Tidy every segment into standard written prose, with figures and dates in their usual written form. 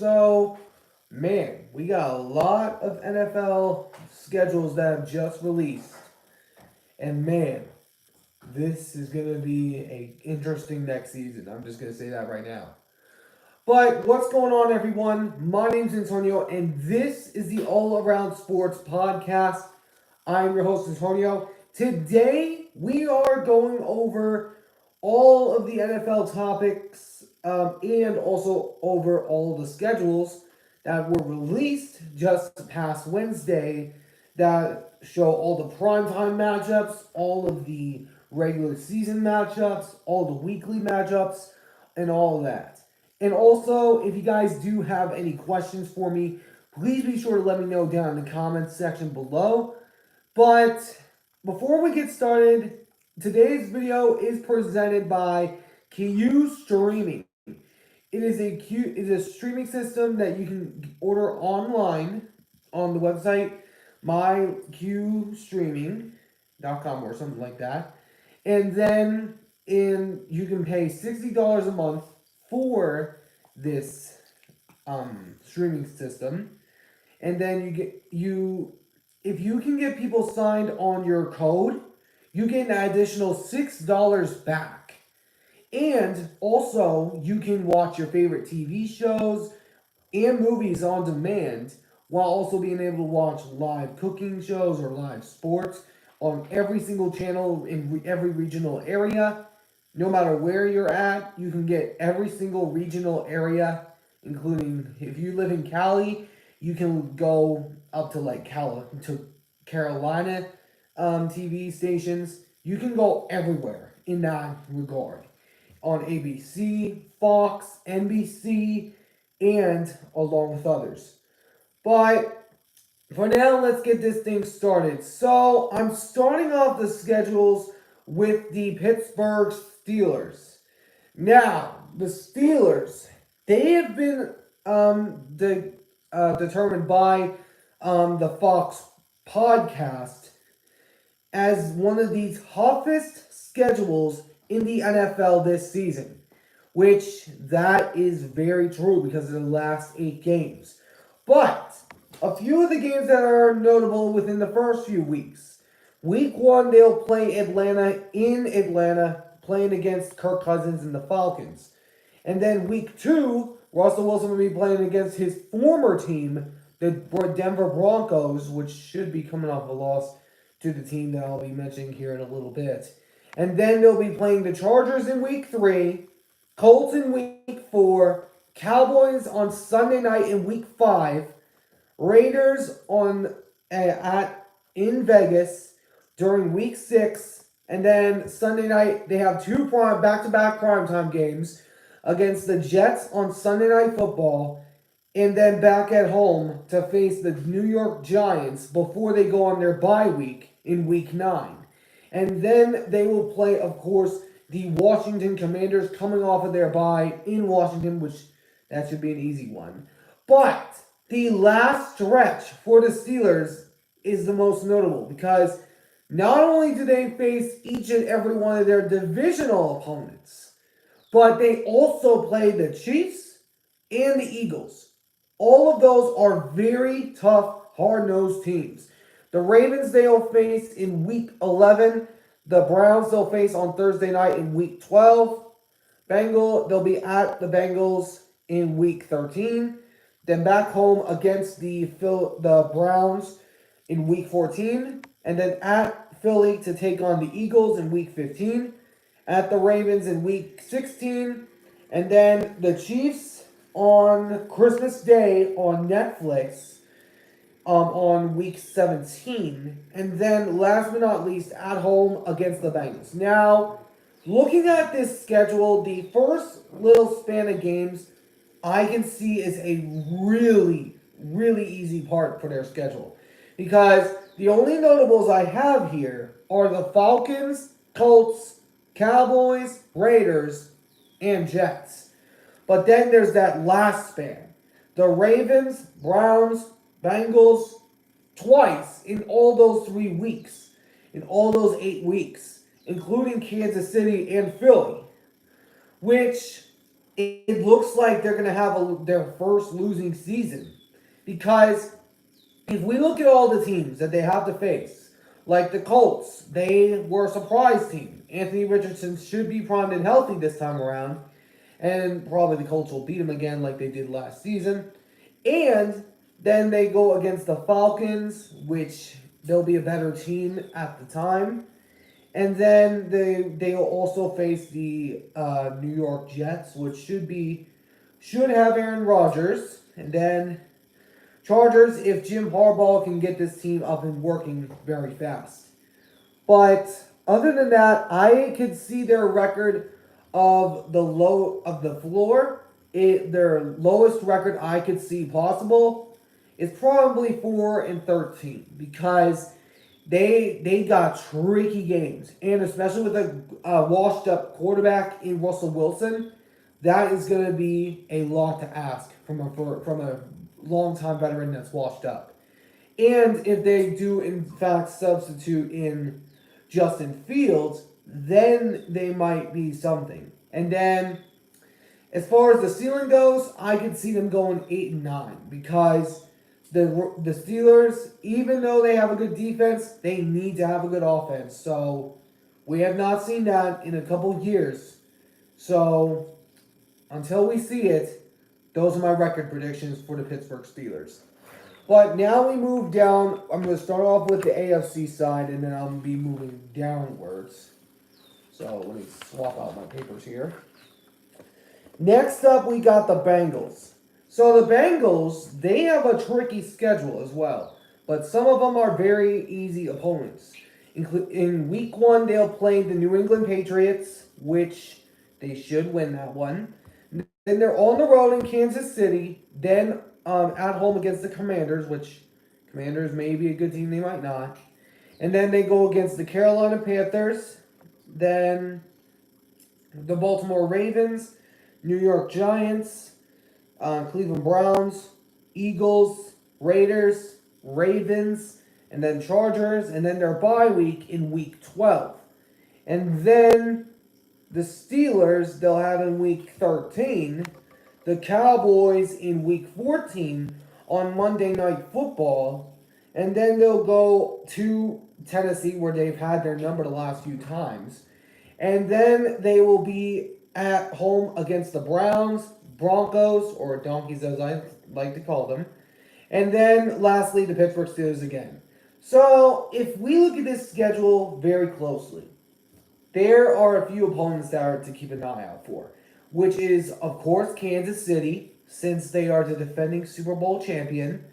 So, man, we got a lot of NFL schedules that have just released. And man, this is going to be a interesting next season. I'm just going to say that right now. But what's going on, everyone? My name's Antonio, and this is the All Around Sports Podcast. I'm your host, Antonio. Today, we are going over all of the NFL topics and also over all the schedules that were released just past Wednesday that show all the primetime matchups, all of the regular season matchups, all the weekly matchups, and all of that. And also, if you guys do have any questions for me, please be sure to let me know down in the comments section below. But before we get started, today's video is presented by Q Streaming. It is a streaming system that you can order online on the website myqstreaming.com or something like that. And then you can pay $60 a month for this streaming system. And then if you can get people signed on your code, you get an additional $6 back. And also, you can watch your favorite TV shows and movies on demand while also being able to watch live cooking shows or live sports on every single channel in every regional area. No matter where you're at, you can get every single regional area, including if you live in Cali, you can go up to Carolina TV stations. You can go everywhere in that regard on ABC, Fox, NBC, and along with others. But for now, let's get this thing started. So I'm starting off the schedules with the Pittsburgh Steelers. Now, the Steelers, they have been determined by the Fox podcast as one of the toughest schedules in the NFL this season, which that is very true because of the last 8 games. But a few of the games that are notable within the first few weeks. Week 1, they'll play Atlanta in Atlanta, playing against Kirk Cousins and the Falcons. And then week 2, Russell Wilson will be playing against his former team, the Denver Broncos, which should be coming off a loss to the team that I'll be mentioning here in a little bit. And then they'll be playing the Chargers in week 3, Colts in week 4, Cowboys on Sunday night in week 5, Raiders in Vegas during week 6, and then Sunday night they have 2 back-to-back primetime games against the Jets on Sunday Night Football, and then back at home to face the New York Giants before they go on their bye week in week 9. And then they will play, of course, the Washington Commanders coming off of their bye in Washington, which that should be an easy one. But the last stretch for the Steelers is the most notable because not only do they face each and every one of their divisional opponents, but they also play the Chiefs and the Eagles. All of those are very tough, hard-nosed teams. The Ravens they'll face in week 11. The Browns they'll face on Thursday night in week 12. They'll be at the Bengals in week 13. Then back home against the Browns in week 14. And then at Philly to take on the Eagles in week 15. At the Ravens in week 16. And then the Chiefs on Christmas Day on Netflix on week 17. And then last but not least, at home against the Bengals. Now, looking at this schedule, the first little span of games I can see is a really, really easy part for their schedule. Because the only notables I have here are the Falcons, Colts, Cowboys, Raiders, and Jets. But then there's that last span. The Ravens, Browns, Bengals, twice in all those 3 weeks. In all those 8 weeks. Including Kansas City and Philly. Which it looks like they're going to have their first losing season. Because if we look at all the teams that they have to face, like the Colts, they were a surprise team. Anthony Richardson should be primed and healthy this time around, and probably the Colts will beat them again like they did last season. And then they go against the Falcons, which they'll be a better team at the time. And then they will also face the New York Jets, which should have Aaron Rodgers, and then Chargers if Jim Harbaugh can get this team up and working very fast. But other than that, I could see their record of the floor. Their lowest record I could see possible is probably 4-13 because they got tricky games, and especially with a washed up quarterback in Russell Wilson, that is going to be a lot to ask from a long time veteran that's washed up. And if they do in fact substitute in Justin Fields, then they might be something. And then as far as the ceiling goes, I could see them going 8-9 because the Steelers, even though they have a good defense, they need to have a good offense. So we have not seen that in a couple years. So until we see it, those are my record predictions for the Pittsburgh Steelers. But now we move down. I'm going to start off with the AFC side, and then I'll be moving downwards. So let me swap out my papers here. Next up, we got the Bengals. So the Bengals, they have a tricky schedule as well, but some of them are very easy opponents. In week 1, they'll play the New England Patriots, which they should win that one. Then they're on the road in Kansas City. Then at home against the Commanders, which Commanders may be a good team, they might not. And then they go against the Carolina Panthers. Then the Baltimore Ravens, New York Giants, Cleveland Browns, Eagles, Raiders, Ravens, and then Chargers, and then their bye week in week 12. And then the Steelers, they'll have in week 13, the Cowboys in week 14 on Monday Night Football, and then they'll go to Tennessee where they've had their number the last few times. And then they will be at home against the Browns, Broncos, or Donkeys as I like to call them. And then lastly, the Pittsburgh Steelers again. So if we look at this schedule very closely, there are a few opponents that are to keep an eye out for, which is, of course, Kansas City, since they are the defending Super Bowl champion.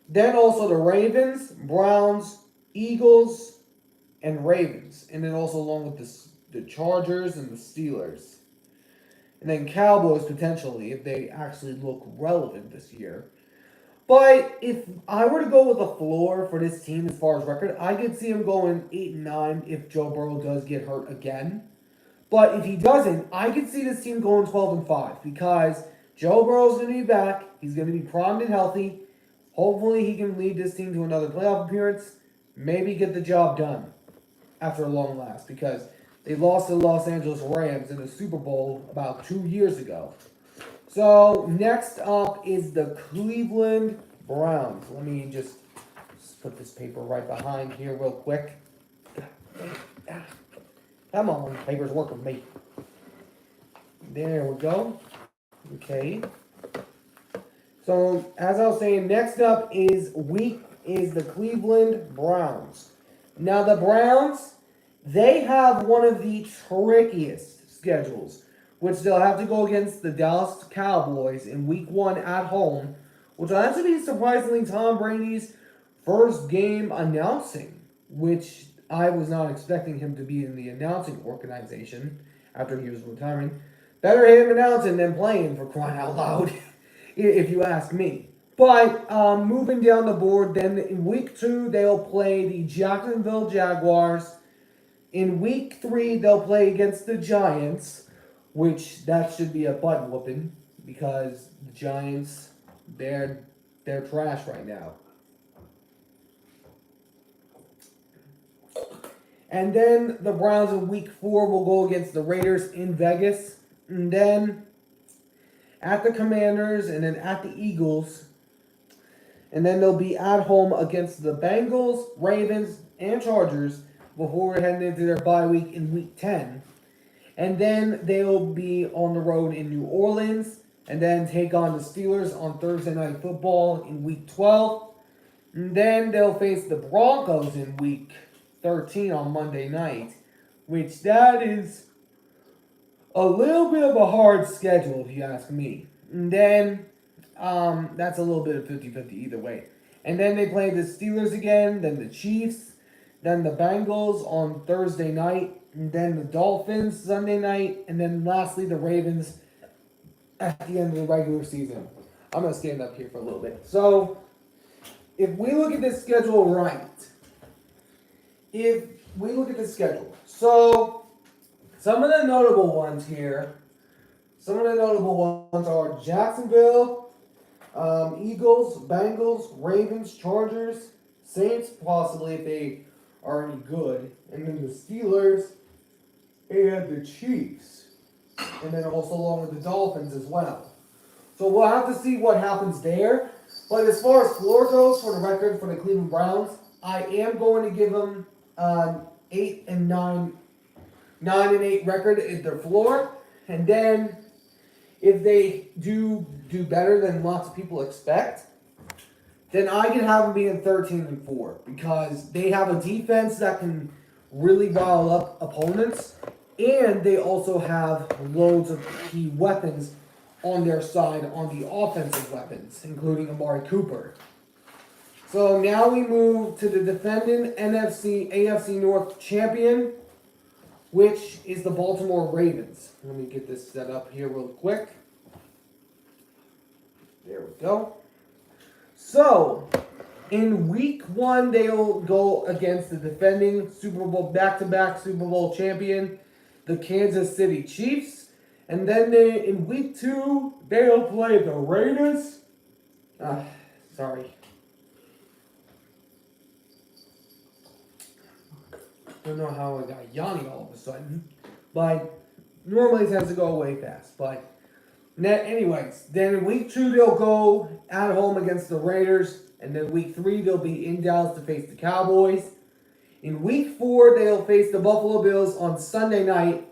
Then also the Ravens, Browns, Eagles, and Ravens. And then also along with the Chargers and the Steelers. And then Cowboys potentially, if they actually look relevant this year. But if I were to go with a floor for this team as far as record, I could see them going 8-9 if Joe Burrow does get hurt again. But if he doesn't, I could see this team going 12-5 because Joe Burrow's going to be back. He's going to be primed and healthy. Hopefully, he can lead this team to another playoff appearance. Maybe get the job done after a long last because they lost to the Los Angeles Rams in the Super Bowl about 2 years ago. So next up is the Cleveland Browns. Let me just put this paper right behind here real quick. Come on, paper's working with me. There we go. Okay. So as I was saying, next up is the Cleveland Browns. Now the Browns, they have one of the trickiest schedules, which they'll have to go against the Dallas Cowboys in week 1 at home, which will actually be surprisingly Tom Brady's first game announcing, which I was not expecting him to be in the announcing organization after he was retiring. Better him announcing than playing, for crying out loud, if you ask me. But moving down the board, then in week 2, they'll play the Jacksonville Jaguars. In week 3, they'll play against the Giants, which that should be a butt whooping because the Giants, they're trash right now. And then the Browns in week 4 will go against the Raiders in Vegas. And then at the Commanders, and then at the Eagles. And then they'll be at home against the Bengals, Ravens, and Chargers before heading into their bye week in week 10. And then they'll be on the road in New Orleans and then take on the Steelers on Thursday Night Football in week 12. And then they'll face the Broncos in week 13 on Monday night, which that is a little bit of a hard schedule if you ask me. And then that's a little bit of 50-50 either way. And then they play the Steelers again, then the Chiefs, then the Bengals on Thursday night, and then the Dolphins Sunday night, and then lastly the Ravens at the end of the regular season. I'm going to stand up here for a little bit. So, if we look at this schedule right, so some of the notable ones here, are Jacksonville, Eagles, Bengals, Ravens, Chargers, Saints, possibly if they are any good, and then the Steelers and the Chiefs, and then also along with the Dolphins as well. So we'll have to see what happens there. But as far as floor goes, for the record for the Cleveland Browns, I am going to give them 9-8 record at their floor, and then if they do better than lots of people expect, then I can have them being 13-4 because they have a defense that can really rile up opponents, and they also have loads of key weapons on their side on the offensive weapons, including Amari Cooper. So now we move to the defending AFC North champion, which is the Baltimore Ravens. Let me get this set up here real quick. There we go. So, in week 1, they'll go against the defending back-to-back Super Bowl champion, the Kansas City Chiefs. And then in week 2, they'll play the Raiders. Sorry. I don't know how I got yawning all of a sudden. But normally it tends to go away fast. But anyways, then in week 2, they'll go at home against the Raiders. And then week 3, they'll be in Dallas to face the Cowboys. In week 4, they'll face the Buffalo Bills on Sunday night.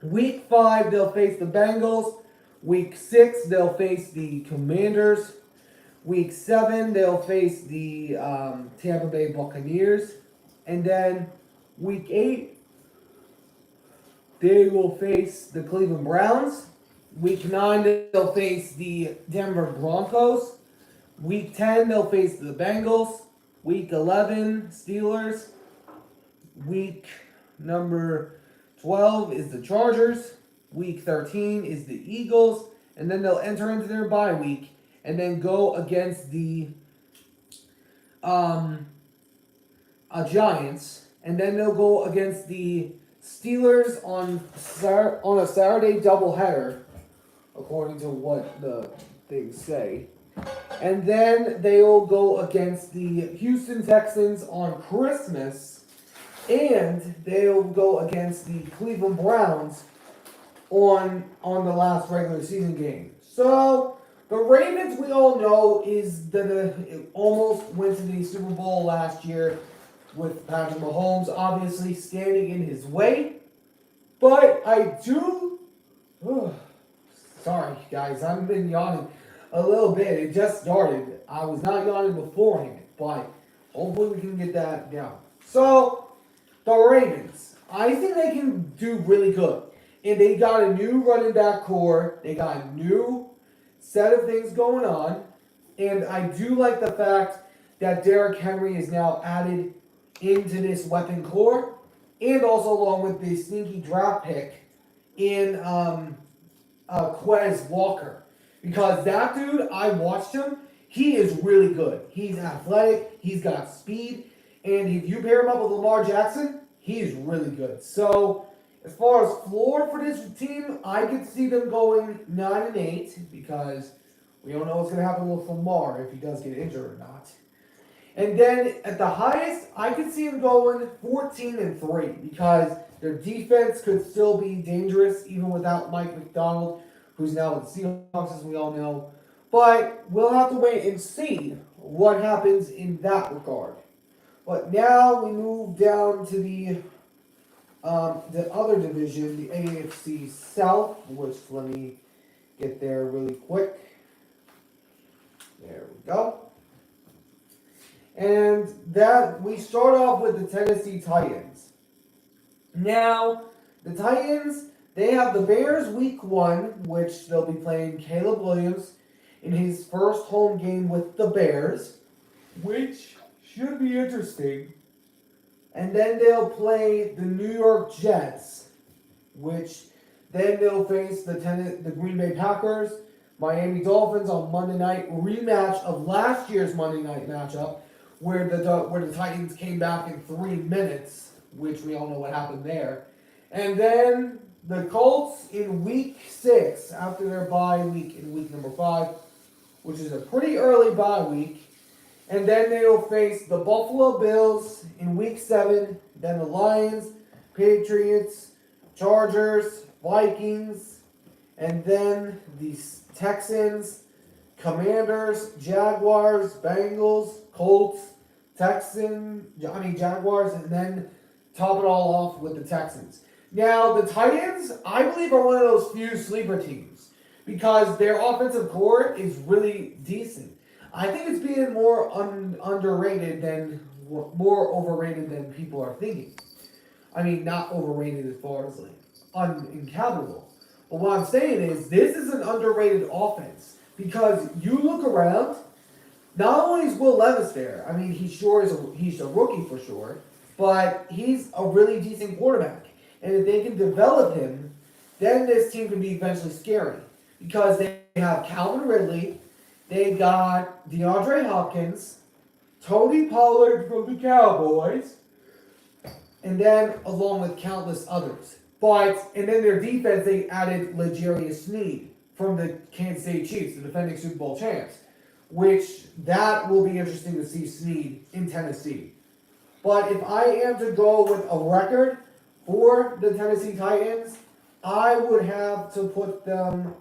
Week 5, they'll face the Bengals. Week 6, they'll face the Commanders. Week 7, they'll face the Tampa Bay Buccaneers. And then week 8, they will face the Cleveland Browns. Week 9, they'll face the Denver Broncos. Week 10, they'll face the Bengals. Week 11, Steelers. Week number 12 is the Chargers. Week 13 is the Eagles. And then they'll enter into their bye week and then go against the Giants. And then they'll go against the Steelers on a Saturday doubleheader, according to what the things say. And then they'll go against the Houston Texans on Christmas. And they'll go against the Cleveland Browns on the last regular season game. So, the Ravens, we all know, is that it almost went to the Super Bowl last year with Patrick Mahomes obviously standing in his way. But I do... sorry, guys, I've been yawning a little bit. It just started. I was not yawning beforehand, but hopefully we can get that down. So, the Ravens, I think they can do really good. And they got a new running back core. They got a new set of things going on. And I do like the fact that Derrick Henry is now added into this weapon core. And also along with the sneaky draft pick in Quez Walker. Because that dude, I watched him. He is really good. He's athletic. He's got speed. And if you pair him up with Lamar Jackson, he's really good. So, as far as floor for this team, I could see them going 9-8 because we don't know what's going to happen with Lamar if he does get injured or not. And then at the highest, I could see them going 14-3 because their defense could still be dangerous even without Mike McDonald, who's now with the Seahawks, as we all know. But we'll have to wait and see what happens in that regard. But now we move down to the other division, the AFC South, which let me get there really quick. There we go. And that we start off with the Tennessee Titans. Now, the Titans, they have the Bears week 1, which they'll be playing Caleb Williams in his first home game with the Bears, which should be interesting. And then they'll play the New York Jets, which then they'll face the Green Bay Packers, Miami Dolphins on Monday night, rematch of last year's Monday night matchup, where the Titans came back in 3 minutes, which we all know what happened there. And then the Colts in week 6, after their bye week in week number 5, which is a pretty early bye week. And then they'll face the Buffalo Bills in week 7, then the Lions, Patriots, Chargers, Vikings, and then the Texans, Commanders, Jaguars, Bengals, Colts, Jaguars, and then top it all off with the Texans. Now, the Titans, I believe, are one of those few sleeper teams because their offensive core is really decent. I think it's being more overrated than people are thinking. I mean, not overrated as far as uninhabitable. But what I'm saying is, this is an underrated offense because you look around. Not only is Will Levis there, I mean, he's a rookie for sure, but he's a really decent quarterback. And if they can develop him, then this team can be eventually scary because they have Calvin Ridley. They got DeAndre Hopkins, Tony Pollard from the Cowboys, and then along with countless others. And then their defense, they added L'Jarius Sneed from the Kansas City Chiefs, the defending Super Bowl champs, which that will be interesting to see Sneed in Tennessee. But if I am to go with a record for the Tennessee Titans, I would have to put them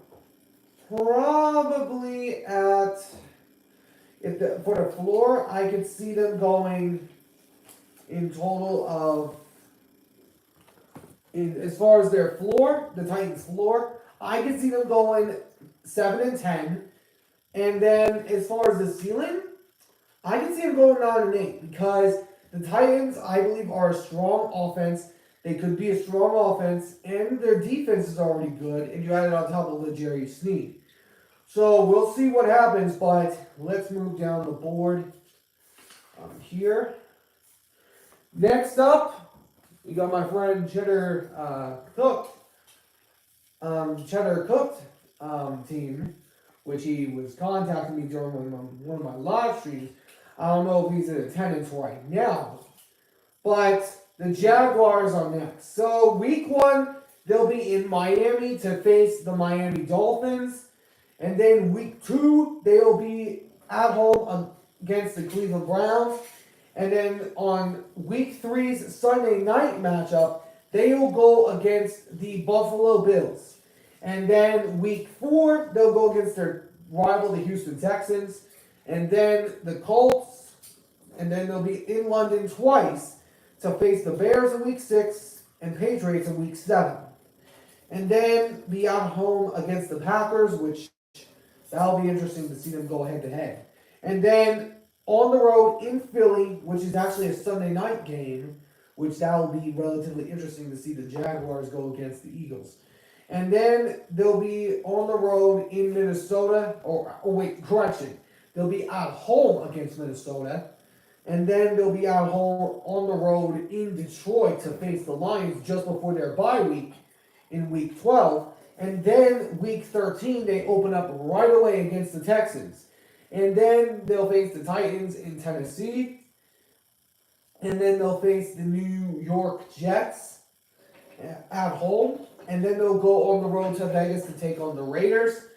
probably at, for the floor, I could see them going in total of, as far as their floor, the Titans' floor, I could see them going 7-10. And then as far as the ceiling, I can see them going 9-8 because the Titans, I believe, are a strong offense. They could be a strong offense, and their defense is already good, and you add it on top of L'Jarius Sneed. So we'll see what happens, but let's move down the board here. Next up, we got my friend Cheddar Cooked team, which he was contacting me during one of my live streams. I don't know if he's in attendance right now, but the Jaguars are next. So week 1, they'll be in Miami to face the Miami Dolphins. And then week 2, they'll be at home against the Cleveland Browns. And then on week 3's Sunday night matchup, they will go against the Buffalo Bills. And then week 4, they'll go against their rival, the Houston Texans. And then the Colts. And then they'll be in London twice to face the Bears in week 6 and Patriots in week 7. And then be at home against the Packers, which that'll be interesting to see them go head to head. And then on the road in Philly, which is actually a Sunday night game, which that'll be relatively interesting to see the Jaguars go against the Eagles. And then they'll be on the road in Minnesota, they'll be at home against Minnesota. And then they'll be at home on the road in Detroit to face the Lions just before their bye week in week 12. And then week 13, they open up right away against the Texans. And then they'll face the Titans in Tennessee. And then they'll face the New York Jets at home. And then they'll go on the road to Vegas to take on the Raiders.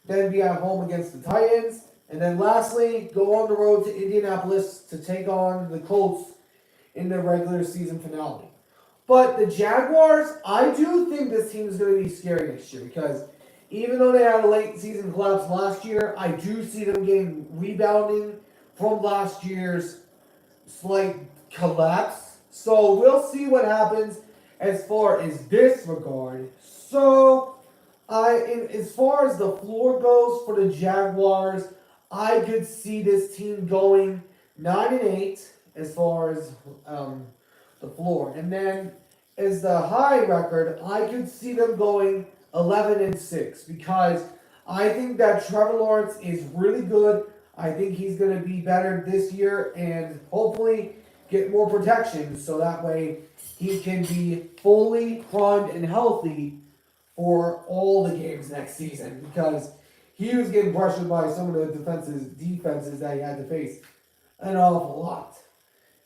Then be at home against the Titans. And then lastly, go on the road to Indianapolis to take on the Colts in the regular season finale. But the Jaguars, I do think this team is going to be scary next year because Even though they had a late season collapse last year, I do see them getting rebounding from last year's slight collapse. So we'll see what happens as far as this regard. So as far as the floor goes for the Jaguars, I could see this team going 9-8 as far as the floor, and then as the high record, I could see them going 11-6 because I think that Trevor Lawrence is really good. I think he's going to be better this year and hopefully get more protection so that way he can be fully primed and healthy for all the games next season because he was getting pressured by some of the defenses that he had to face an awful lot.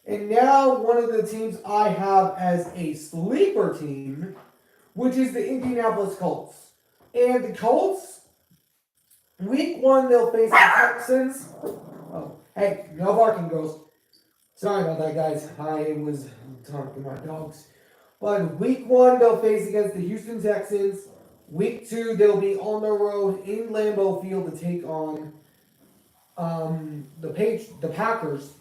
And now one of the teams I have as a sleeper team, which is the Indianapolis Colts. And the Colts, week 1 they'll face the Texans. Oh, hey, no barking, Ghost. Sorry about that, guys. I was talking to my dogs. But week 1 they'll face against the Houston Texans. Week 2 they'll be on the road in Lambeau Field to take on the Packers.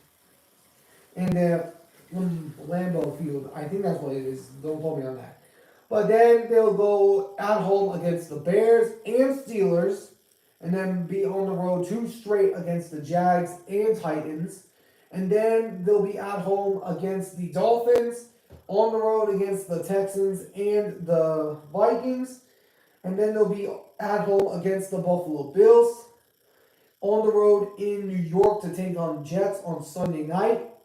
And the Lambeau Field, I think that's what it is. Don't quote me on that. But then they'll go at home against the Bears and Steelers, and then be on the road 2 straight against the Jags and Titans. And then they'll be at home against the Dolphins, on the road against the Texans and the Vikings. And then they'll be at home against the Buffalo Bills, on the road in New York to take on Jets on Sunday night.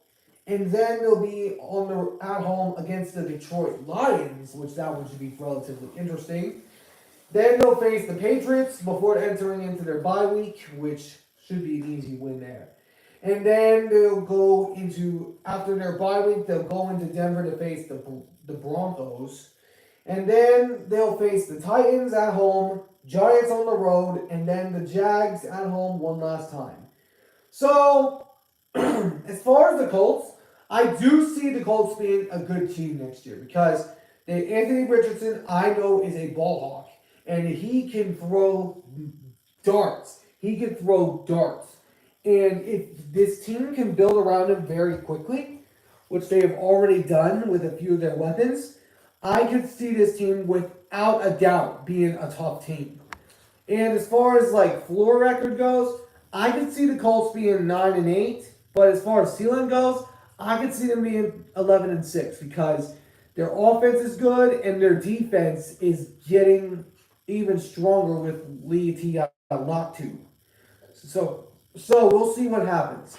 And then they'll be at home against the Detroit Lions, which that one should be relatively interesting. Then they'll face the Patriots before entering into their bye week, which should be an easy win there. And then they'll go into, after their bye week, they'll go into Denver to face the Broncos. And then they'll face the Titans at home, Giants on the road, and then the Jags at home one last time. So, as far as the Colts, I do see the Colts being a good team next year because Anthony Richardson, I know, is a ball hawk. And he can throw darts. And if this team can build around him very quickly, which they have already done with a few of their weapons, I could see this team without a doubt being a tough team. And as far as like floor record goes, I could see the Colts being 9-8. But as far as ceiling goes, I could see them being 11-6 because their offense is good and their defense is getting even stronger with Leatia Latu. So we'll see what happens.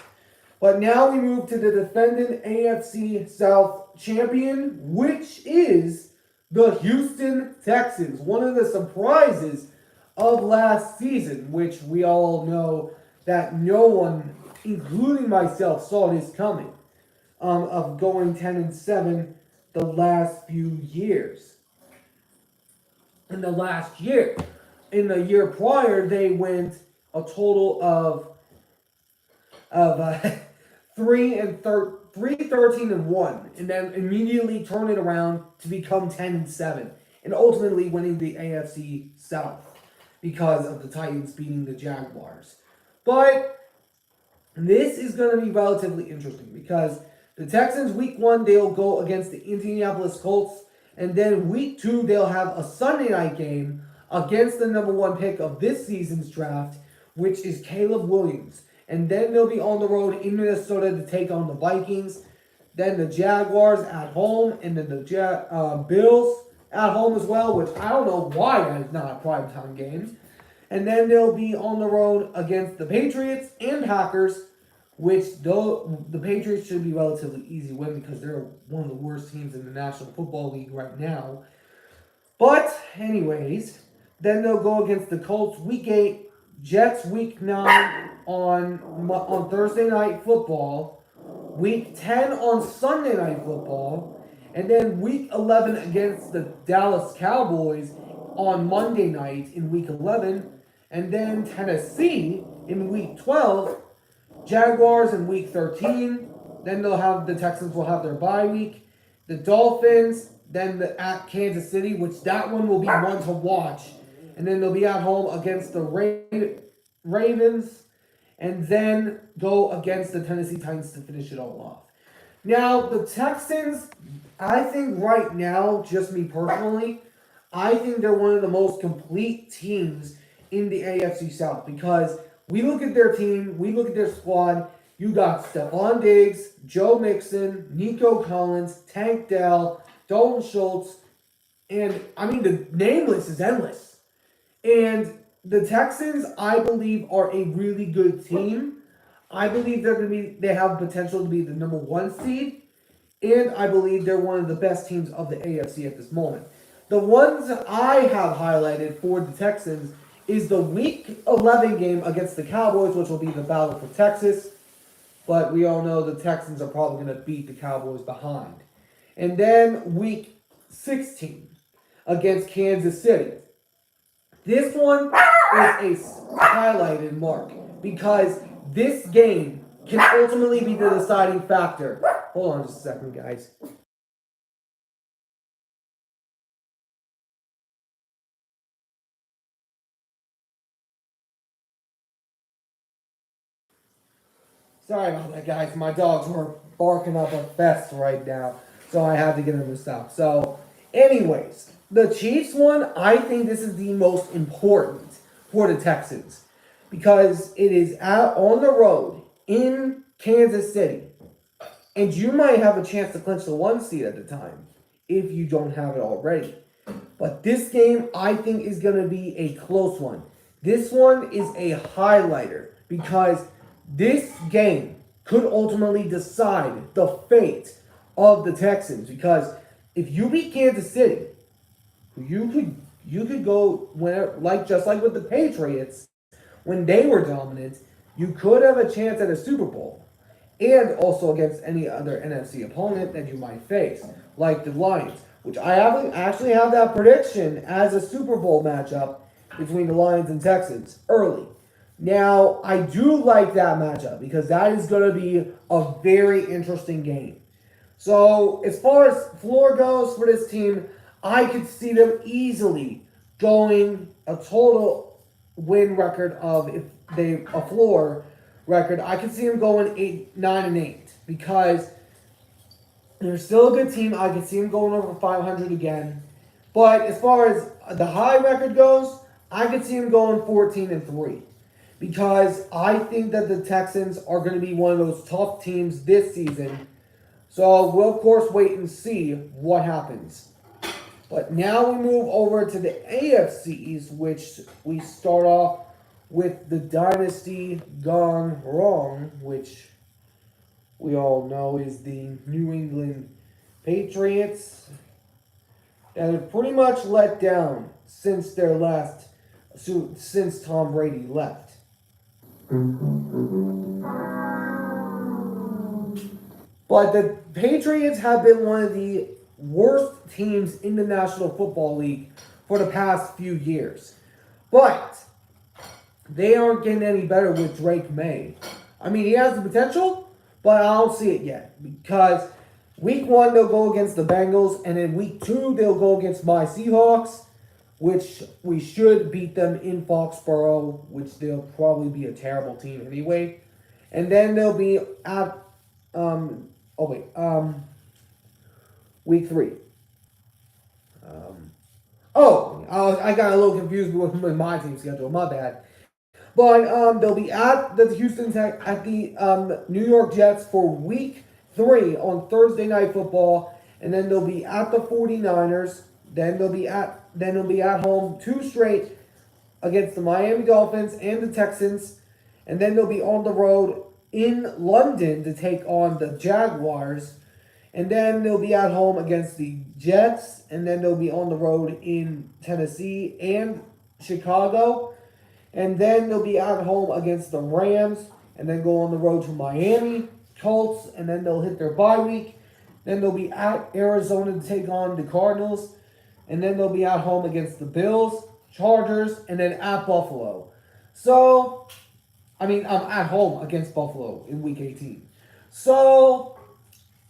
But now we move to the defending AFC South champion, which is the Houston Texans. One of the surprises of last season, which we all know that no one, including myself, saw this coming, of going 10-7 the last few years. In the last year, in the year prior, they went a total of 13-1, and then immediately turn it around to become 10-7, and ultimately winning the AFC South because of the Titans beating the Jaguars. But this is going to be relatively interesting because the Texans, week 1, they'll go against the Indianapolis Colts, and then week 2, they'll have a Sunday night game against the number 1 pick of this season's draft, which is Caleb Williams. And then they'll be on the road in Minnesota to take on the Vikings. Then the Jaguars at home, and then the Bills at home as well, which I don't know why that's not primetime games. And then they'll be on the road against the Patriots and Packers, which though the Patriots should be relatively easy win because they're one of the worst teams in the National Football League right now. But anyways, then they'll go against the Colts week 8, Jets week 9 on Thursday Night Football, week 10 on Sunday Night Football, and then week 11 against the Dallas Cowboys on Monday night in week 11, and then Tennessee in week 12, Jaguars in week 13, then the Texans will have their bye week, the Dolphins, then at Kansas City, which that one will be one to watch and then they'll be at home against the Ravens, and then go against the Tennessee Titans to finish it all off. Now, the Texans, I think right now, just me personally, I think they're one of the most complete teams in the AFC South because we look at their team, we look at their squad. You got Stephon Diggs, Joe Mixon, Nico Collins, Tank Dell, Dalton Schultz, and I mean the name list is endless. And the Texans, I believe, are a really good team. I believe they have potential to be the number one seed, and I believe they're one of the best teams of the AFC at this moment. The ones that I have highlighted for the Texans is the Week 11 game against the Cowboys, which will be the battle for Texas. But we all know the Texans are probably going to beat the Cowboys behind. And then Week 16 against Kansas City. This one is a highlighted mark because this game can ultimately be the deciding factor. Hold on just a second, guys. Sorry about that, guys. My dogs were barking up a fest right now, so I had to get them to stop. So, anyways, the Chiefs one, I think this is the most important for the Texans because it is out on the road in Kansas City, and you might have a chance to clinch the one seed at the time if you don't have it already. But this game, I think, is going to be a close one. This one is a highlighter because this game could ultimately decide the fate of the Texans. Because if you beat Kansas City, you could go whenever, just like with the Patriots when they were dominant, you could have a chance at a Super Bowl, and also against any other NFC opponent that you might face, like the Lions, which I actually have that prediction as a Super Bowl matchup between the Lions and Texans early. Now, I do like that matchup because that is going to be a very interesting game. So, as far as floor goes for this team, I could see them easily going a total win record of a floor record. I could see them going 9-8 because they're still a good team. I could see them going over 500 again. But as far as the high record goes, I could see them going 14-3 because I think that the Texans are going to be one of those tough teams this season. So we'll of course wait and see what happens. But now we move over to the AFC East, which we start off with the dynasty gone wrong, which we all know is the New England Patriots that have pretty much let down since Tom Brady left. But the Patriots have been one of the worst teams in the National Football League for the past few years. But they aren't getting any better with Drake May. I mean, he has the potential, but I don't see it yet. Because week 1, they'll go against the Bengals, and then week 2, they'll go against my Seahawks, which we should beat them in Foxborough, which they'll probably be a terrible team anyway. And then they'll be at, week 3. I got a little confused with my team schedule, my bad. But they'll be at the New York Jets for week 3 on Thursday Night Football, and then they'll be at the 49ers. Then they'll be at home 2 straight against the Miami Dolphins and the Texans, and then they'll be on the road in London to take on the Jaguars, and then they'll be at home against the Jets, and then they'll be on the road in Tennessee and Chicago, and then they'll be at home against the Rams, and then go on the road to Miami, Colts, and then they'll hit their bye week. Then they'll be at Arizona to take on the Cardinals, and then they'll be at home against the Bills, Chargers, and then at Buffalo. So, I'm at home against Buffalo in week 18. So,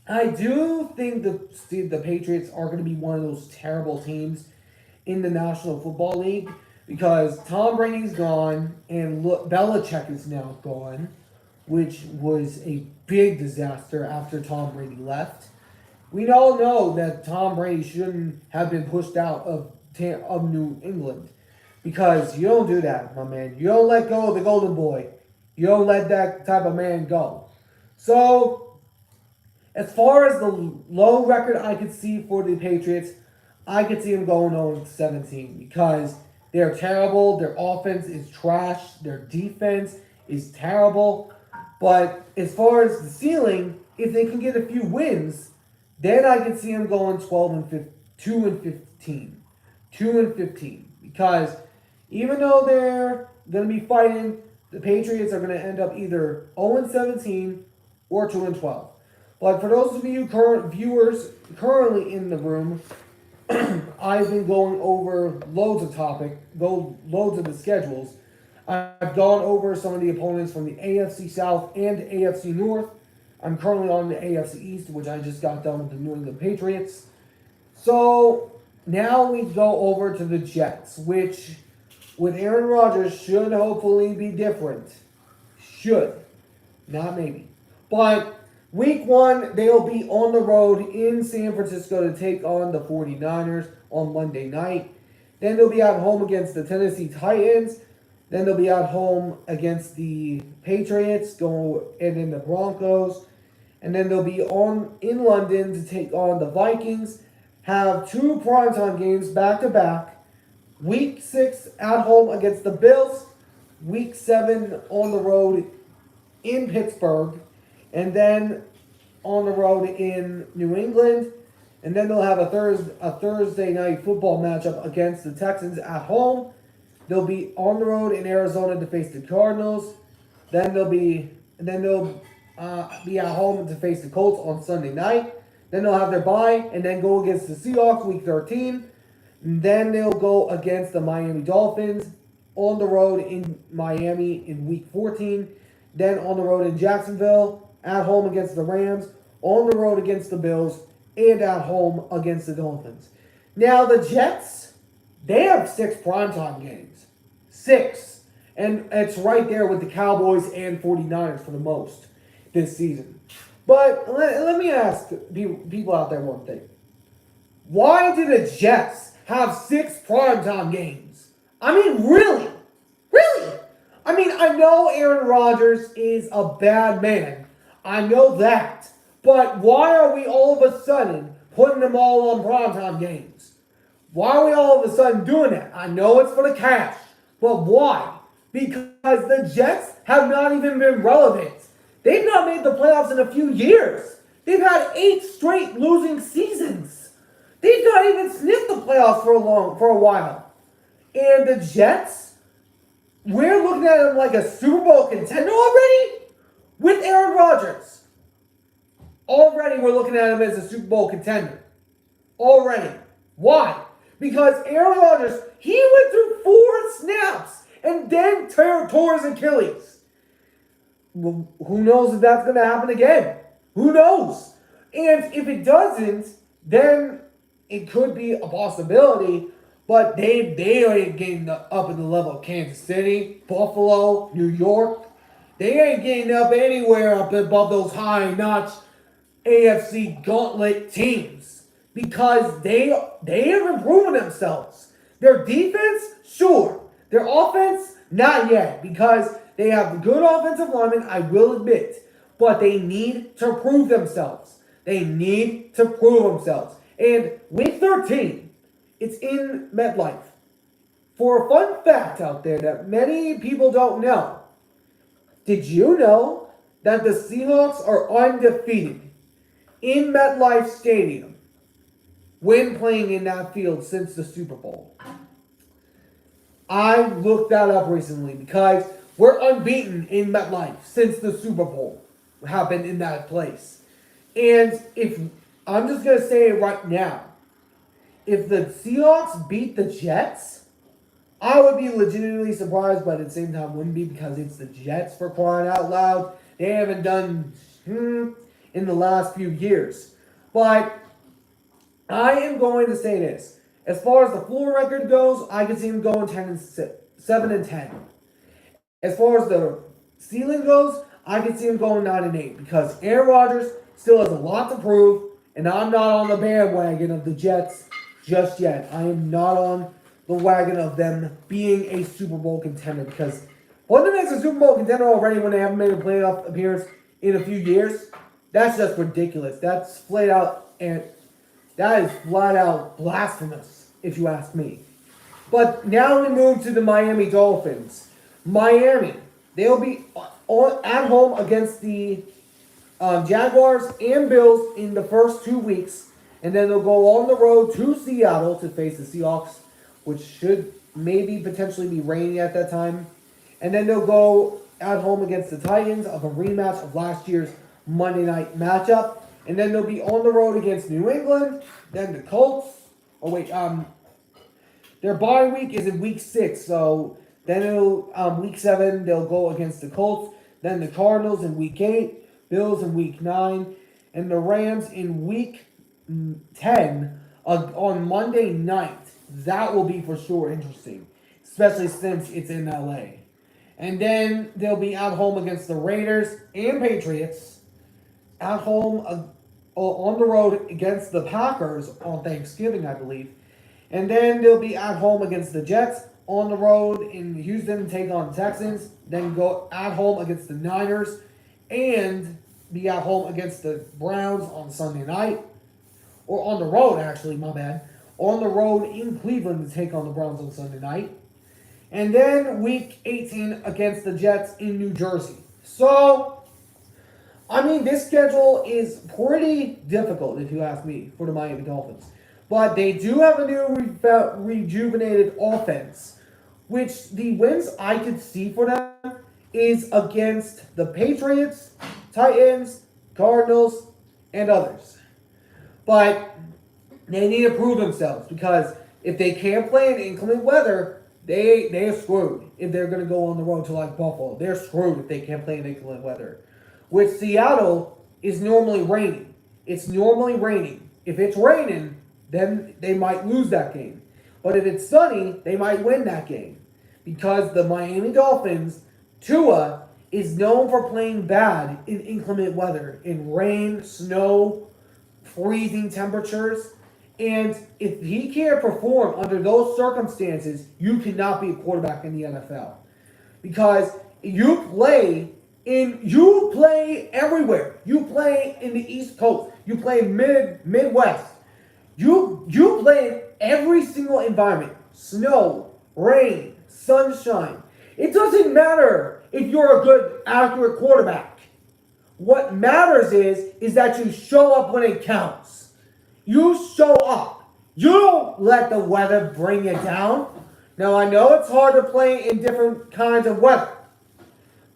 I do think the Patriots are going to be one of those terrible teams in the National Football League. because Tom Brady's gone and Belichick is now gone, which was a big disaster after Tom Brady left. We all know that Tom Brady shouldn't have been pushed out of New England because you don't do that, my man. You don't let go of the golden boy. You don't let that type of man go. So, as far as the low record I could see for the Patriots, I could see them going 0-17 because they're terrible. Their offense is trash. Their defense is terrible. But as far as the ceiling, if they can get a few wins, then I can see them going 2-15. 2-15. Because even though they're going to be fighting, the Patriots are going to end up either 0-17 or 2-12. But for those of you current viewers currently in the room, I've been going over loads of loads of the schedules. I've gone over some of the opponents from the AFC South and AFC North. I'm currently on the AFC East, which I just got done with the New England Patriots. So now we go over to the Jets, which with Aaron Rodgers should hopefully be different. Should. Not maybe. But week 1, they'll be on the road in San Francisco to take on the 49ers on Monday night. Then they'll be at home against the Tennessee Titans. Then they'll be at home against the Patriots, and then the Broncos. And then they'll be in London to take on the Vikings. Have 2 primetime games back-to-back. Week 6 at home against the Bills. Week 7 on the road in Pittsburgh. And then on the road in New England. And then they'll have a Thursday night football matchup against the Texans at home. They'll be on the road in Arizona to face the Cardinals. Then they'll be at home to face the Colts on Sunday night. Then they'll have their bye and then go against the Seahawks week 13. And then they'll go against the Miami Dolphins on the road in Miami in week 14. Then on the road in Jacksonville, at home against the Rams, on the road against the Bills, and at home against the Dolphins. Now the Jets, they have 6 primetime games. 6. And it's right there with the Cowboys and 49ers for the most this season. But let me ask people out there one thing. Why do the Jets have 6 primetime games? I mean, really? Really? I mean, I know Aaron Rodgers is a bad man. I know that. But why are we all of a sudden putting them all on primetime games? Why are we all of a sudden doing that? I know it's for the cash. But why? Because the Jets have not even been relevant. They've not made the playoffs in a few years. They've had 8 straight losing seasons. They've not even sniffed the playoffs for a while. And the Jets, we're looking at them like a Super Bowl contender already with Aaron Rodgers. Already we're looking at him as a Super Bowl contender. Already. Why? Because Aaron Rodgers, he went through 4 snaps and then tore his Achilles. Well, who knows if that's going to happen again? Who knows? And if it doesn't, then it could be a possibility. But they ain't getting up in the level of Kansas City, Buffalo, New York. They ain't getting up anywhere up above those high-notch AFC gauntlet teams. Because they have proven themselves. Their defense, sure. Their offense, not yet. Because they have good offensive linemen, I will admit. But they need to prove themselves. They need to prove themselves. And week 13, it's in MetLife. For a fun fact out there that many people don't know, did you know that the Seahawks are undefeated in MetLife Stadium when playing in that field since the Super Bowl? I looked that up recently because we're unbeaten in MetLife since the Super Bowl happened in that place. And if I'm just going to say it right now, if the Seahawks beat the Jets, I would be legitimately surprised, but at the same time wouldn't be because it's the Jets for crying out loud. They haven't done in the last few years. But I am going to say this. As far as the floor record goes, I could see him going 7-10. As far as the ceiling goes, I could see him going 9-8 because Aaron Rodgers still has a lot to prove, and I'm not on the bandwagon of the Jets just yet. I am not on the wagon of them being a Super Bowl contender because what makes a Super Bowl contender already when they haven't made a playoff appearance in a few years? That's just ridiculous. That's flat out, and that is flat out blasphemous, if you ask me. But now we move to the Miami Dolphins. Miami, they'll be at home against the Jaguars and Bills in the first 2 weeks, and then they'll go on the road to Seattle to face the Seahawks, which should maybe potentially be rainy at that time. And then they'll go at home against the Titans of a rematch of last year's Monday night matchup. And then they'll be on the road against New England, then the Colts. Oh wait, their bye week is in week 6, so then week 7 they'll go against the Colts, then the Cardinals in week 8, Bills in week 9, and the Rams in week 10 on Monday night. That will be for sure interesting, especially since it's in LA. And then they'll be at home against the Raiders and Patriots, at home on the road against the Packers on Thanksgiving, I believe. And then they'll be at home against the Jets, on the road in Houston, take on the Texans, then go at home against the Niners, and be at home against the Browns on Sunday night. Or on the road, actually, my bad. On the road in Cleveland to take on the Browns on Sunday night. And then week 18 against the Jets in New Jersey. So, I mean, this schedule is pretty difficult, if you ask me, for the Miami Dolphins. But they do have a new rejuvenated offense, which the wins I could see for them is against the Patriots, Titans, Cardinals, and others. But they need to prove themselves because if they can't play in inclement weather, they're screwed if they're going to go on the road to like Buffalo. They're screwed if they can't play in inclement weather. With Seattle is normally raining. It's normally raining. If it's raining, then they might lose that game. But if it's sunny, they might win that game. Because the Miami Dolphins, Tua, is known for playing bad in inclement weather, in rain, snow, freezing temperatures. And if he can't perform under those circumstances, you cannot be a quarterback in the NFL. Because you play everywhere. You play in the East Coast. You play Midwest. You play in every single environment. Snow, rain, sunshine. It doesn't matter if you're a good, accurate quarterback. What matters is that you show up when it counts. You show up. You don't let the weather bring you down. Now, I know it's hard to play in different kinds of weather.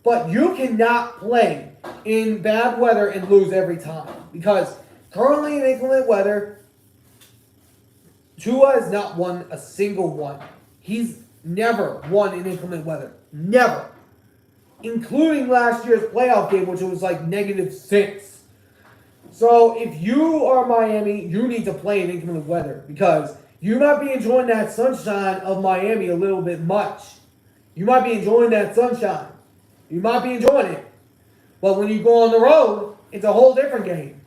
But you cannot play in bad weather and lose every time. Because currently in inclement weather, Tua has not won a single one. He's never won in inclement weather. Never. Including last year's playoff game, which was like -6. So if you are Miami, you need to play in inclement weather. Because you might be enjoying that sunshine of Miami a little bit much. You might be enjoying that sunshine. You might be enjoying it. But when you go on the road, it's a whole different game.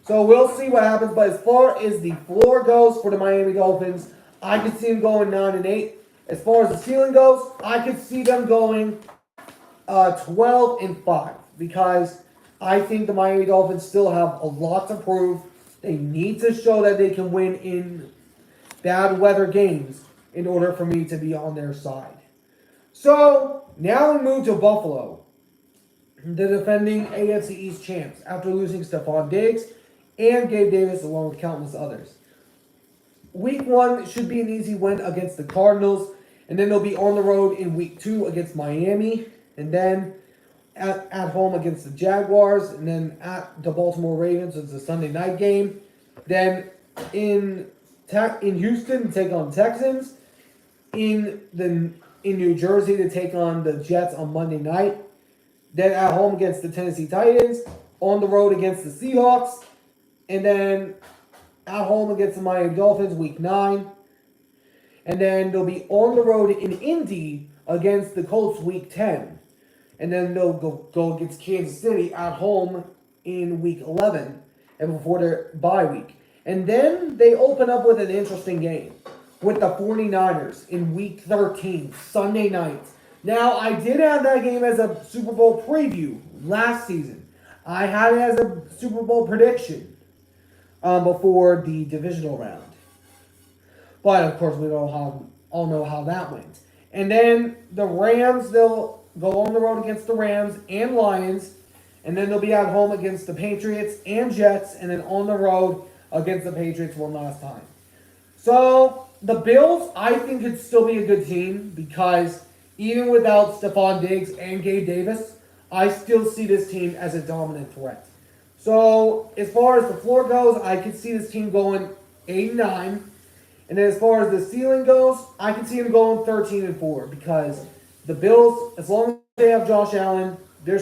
So we'll see what happens. But as far as the floor goes for the Miami Dolphins, I could see them going 9-8. As far as the ceiling goes, I could see them going 12-5. Because I think the Miami Dolphins still have a lot to prove. They need to show that they can win in bad weather games in order for me to be on their side. So, now we move to Buffalo, the defending AFC East champs, after losing Stephon Diggs and Gabe Davis along with countless others. Week 1 should be an easy win against the Cardinals, and then they'll be on the road in week 2 against Miami, and then at home against the Jaguars, and then at the Baltimore Ravens. It's a Sunday night game. Then in Houston to take on Texans, in New Jersey to take on the Jets on Monday night. Then at home against the Tennessee Titans. On the road against the Seahawks. And then at home against the Miami Dolphins week 9. And then they'll be on the road in Indy against the Colts week 10. And then they'll go against Kansas City at home in week 11 and before their bye week. And then they open up with an interesting game with the 49ers in week 13, Sunday night. Now, I did have that game as a Super Bowl preview last season. I had it as a Super Bowl prediction before the divisional round. But, of course, we all know how that went. And then the Rams, they'll go on the road against the Rams and Lions. And then they'll be at home against the Patriots and Jets. And then on the road against the Patriots one last time. So, the Bills, I think, could still be a good team because even without Stephon Diggs and Gabe Davis, I still see this team as a dominant threat. So, as far as the floor goes, I could see this team going 8-9. And then as far as the ceiling goes, I can see them going 13-4 because the Bills, as long as they have Josh Allen, their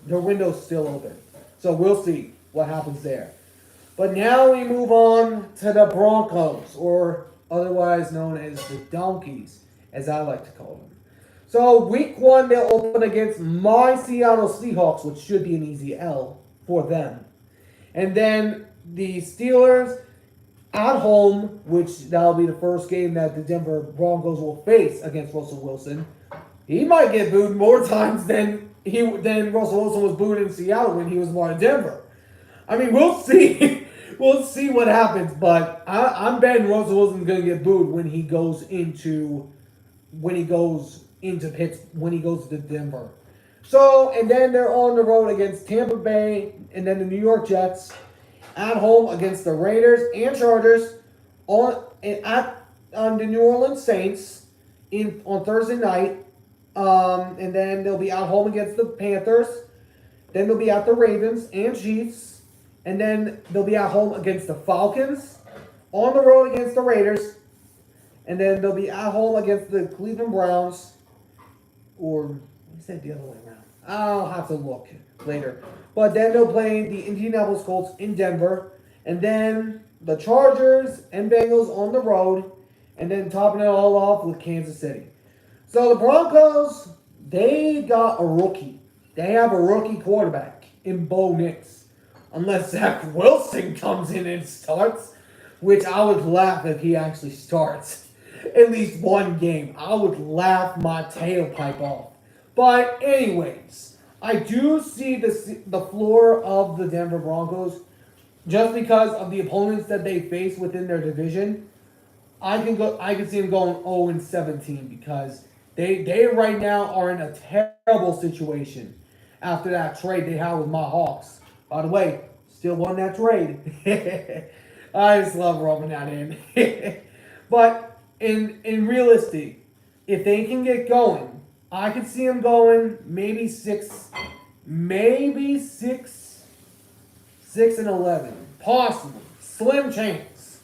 window's still open. So we'll see what happens there. But now we move on to the Broncos, or otherwise known as the Donkeys, as I like to call them. So week 1, they'll open against my Seattle Seahawks, which should be an easy L for them. And then the Steelers at home, which that'll be the first game that the Denver Broncos will face against Russell Wilson. He might get booed more times than Russell Wilson was booed in Seattle when he was more in Denver. I mean, we'll see. We'll see what happens, but I'm betting Russell Wilson's going to get booed when he goes to Denver. So, and then they're on the road against Tampa Bay, and then the New York Jets. At home against the Raiders and Chargers at the New Orleans Saints on Thursday night. And then they'll be at home against the Panthers. Then they'll be at the Ravens and Chiefs. And then they'll be at home against the Falcons. On the road against the Raiders. And then they'll be at home against the Cleveland Browns. Or, is that the other way around? I'll have to look later. But then they'll play the Indianapolis Colts in Denver. And then the Chargers and Bengals on the road. And then topping it all off with Kansas City. So the Broncos, they got a rookie. They have a rookie quarterback in Bo Nix. Unless Zach Wilson comes in and starts. Which I would laugh if he actually starts. At least one game. I would laugh my tailpipe off. But anyways, I do see the floor of the Denver Broncos just because of the opponents that they face within their division. I can see them going 0-17 because they right now are in a terrible situation after that trade they had with my Hawks. By the way, still won that trade. I just love rubbing that in. But in realistic, if they can get going, I could see them going maybe 6-11, possibly, slim chance.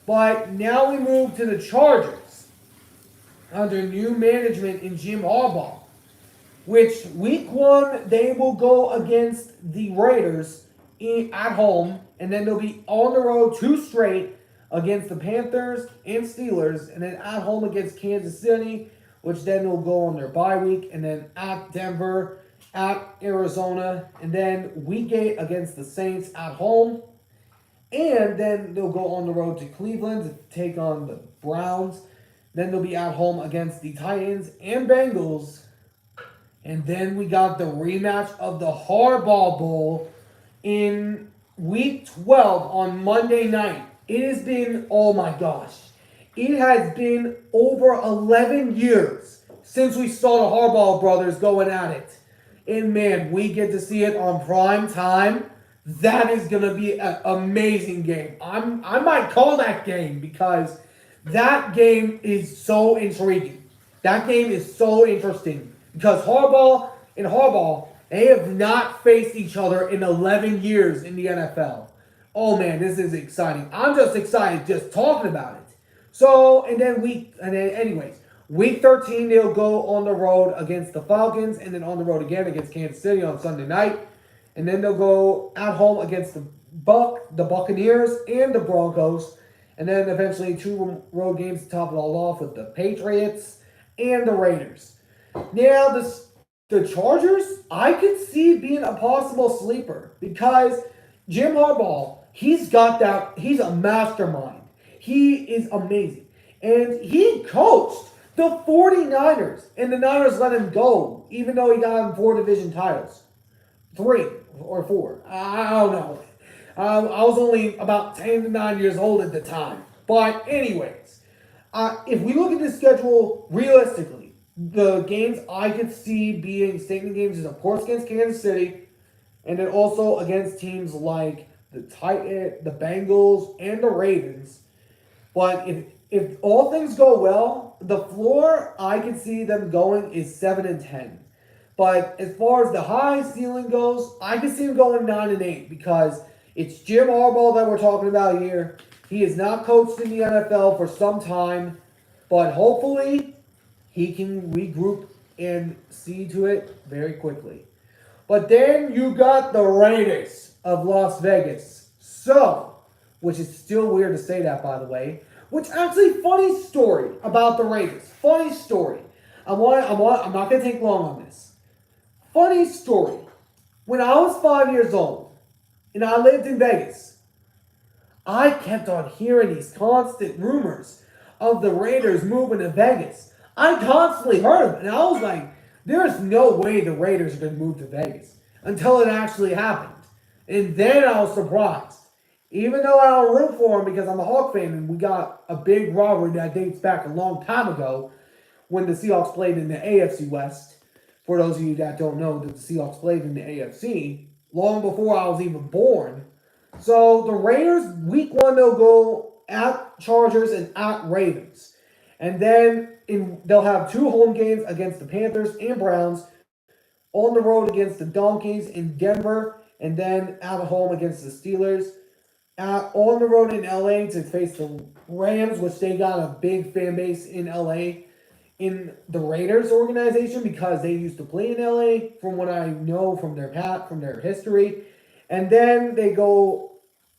But now we move to the Chargers under new management in Jim Harbaugh, which week 1 they will go against the Raiders at home, and then they'll be on the road 2 straight against the Panthers and Steelers, and then at home against Kansas City, which then will go on their bye week, and then at Denver, at Arizona, and then week 8 against the Saints at home, and then they'll go on the road to Cleveland to take on the Browns. Then they'll be at home against the Titans and Bengals, and then we got the rematch of the Harbaugh Bowl in week 12 on Monday night. It has been, oh my gosh, it has been over 11 years since we saw the Harbaugh brothers going at it. And man, we get to see it on prime time. That is going to be an amazing game. I might call that game because that game is so intriguing. That game is so interesting because Harbaugh and Harbaugh, they have not faced each other in 11 years in the NFL. Oh man, this is exciting. I'm just excited just talking about it. So, anyways, week 13, they'll go on the road against the Falcons, and then on the road again against Kansas City on Sunday night. And then they'll go at home against the Buccaneers and the Broncos. And then eventually 2 road games to top it all off with the Patriots and the Raiders. Now, the Chargers, I could see being a possible sleeper because Jim Harbaugh, he's a mastermind. He is amazing. And he coached the 49ers, and the Niners let him go, even though he got him 4 division titles. 3 or 4. I don't know. I was only about 10 to 9 years old at the time. But anyways, if we look at the schedule realistically, the games I could see being statement games is of course against Kansas City, and then also against teams like the the Bengals, and the Ravens. But if all things go well, the floor I could see them going is 7-10. But as far as the high ceiling goes, I could see them going 9-8 because it's Jim Harbaugh that we're talking about here. He has not coached in the NFL for some time, but hopefully he can regroup and see to it very quickly. But then you got the Raiders of Las Vegas. So, which is still weird to say that, by the way. Which actually, funny story about the Raiders. Funny story. I'm not gonna take long on this. Funny story. When I was 5 years old and I lived in Vegas, I kept on hearing these constant rumors of the Raiders moving to Vegas. I constantly heard them, and I was like, there's no way the Raiders are going to move to Vegas until it actually happened. And then I was surprised. Even though I don't root for them because I'm a Hawk fan and we got a big rivalry that dates back a long time ago when the Seahawks played in the AFC West. For those of you that don't know, that the Seahawks played in the AFC long before I was even born. So the Raiders, week 1, they'll go at Chargers and at Ravens. And then they'll have 2 home games against the Panthers and Browns, on the road against the Donkeys in Denver, and then at home against the Steelers. On the road in LA to face the Rams, which they got a big fan base in LA, in the Raiders organization because they used to play in LA, from what I know from their history. And then they go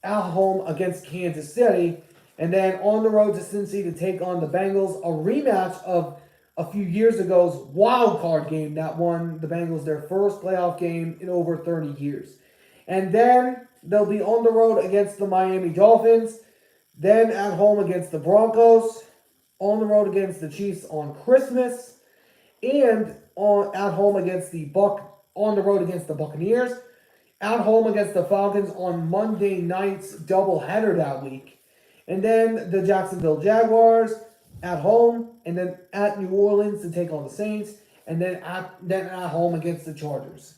at home against Kansas City, and then on the road to Cincy to take on the Bengals, a rematch of a few years ago's wild card game that won the Bengals their first playoff game in over 30 years. And then they'll be on the road against the Miami Dolphins, then at home against the Broncos, on the road against the Chiefs on Christmas, and at home against on the road against the Buccaneers, at home against the Falcons on Monday night's doubleheader that week, and then the Jacksonville Jaguars at home, and then at New Orleans to take on the Saints, and then at home against the Chargers.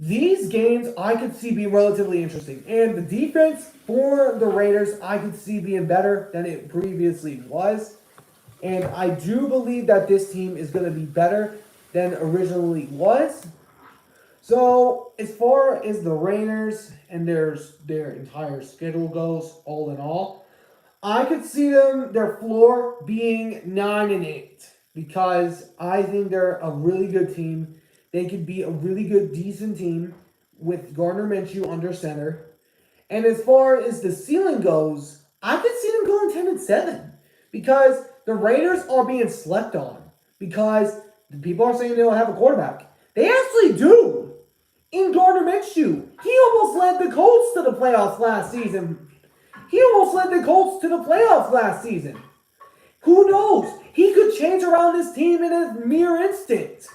These games I could see being relatively interesting, and the defense for the Raiders I could see being better than it previously was, and I do believe that this team is going to be better than originally was. So as far as the Raiders and their entire schedule goes, all in all, I could see their floor being 9-8 because I think they're a really good team. They could be a really good, decent team with Gardner Minshew under center. And as far as the ceiling goes, I could see them going 10-7 because the Raiders are being slept on because the people are saying they don't have a quarterback. They actually do. In Gardner Minshew, he almost led the Colts to the playoffs last season. Who knows? He could change around this team in a mere instant.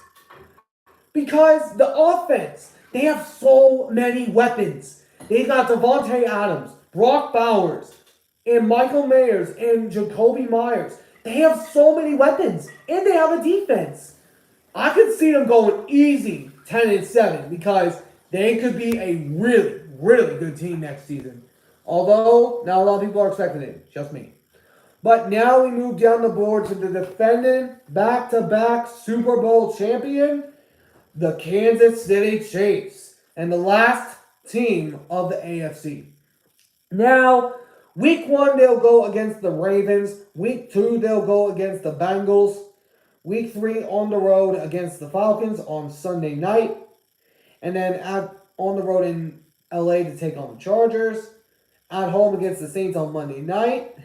Because the offense, they have so many weapons. They got Devontae Adams, Brock Bowers, and Michael Mayers, and Jacoby Myers. They have so many weapons, and they have a defense. I could see them going easy 10-7 because they could be a really, really good team next season. Although, not a lot of people are expecting it. Just me. But now we move down the board to the defending back-to-back Super Bowl champion, the Kansas City Chiefs, and the last team of the AFC. Now, week 1, they'll go against the Ravens. Week 2, they'll go against the Bengals. Week 3, on the road against the Falcons on Sunday night. And then on the road in LA to take on the Chargers. at home against the Saints on Monday night.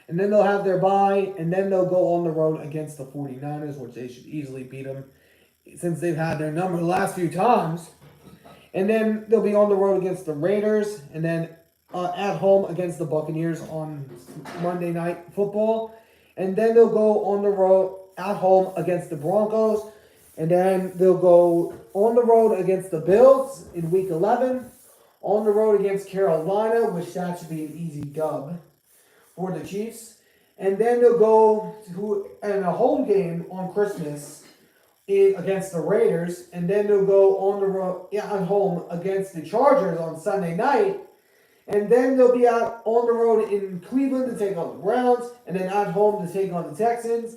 And then they'll have their bye, and then they'll go on the road against the 49ers, which they should easily beat them since they've had their number the last few times. And then they'll be on the road against the Raiders, and then at home against the Buccaneers on Monday Night Football. And then they'll go on the road at home against the Broncos. And then they'll go on the road against the Bills in Week 11. On the road against Carolina, which that should be an easy dub for the Chiefs. And then they'll go to a home game on Christmas against the Raiders. And then they'll go on the road at home against the Chargers on Sunday night. And then they'll be out on the road in Cleveland to take on the Browns. And then at home to take on the Texans.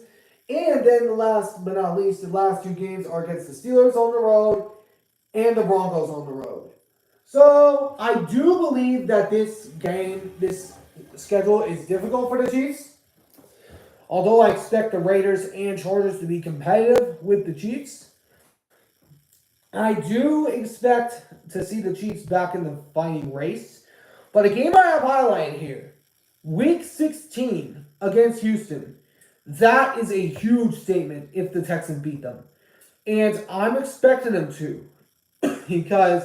And then last but not least, the last two games are against the Steelers on the road and the Broncos on the road. So I do believe that this schedule is difficult for the Chiefs. Although I expect the Raiders and Chargers to be competitive with the Chiefs, I do expect to see the Chiefs back in the fighting race. But a game I have highlighted here, Week 16 against Houston, that is a huge statement if the Texans beat them. And I'm expecting them to because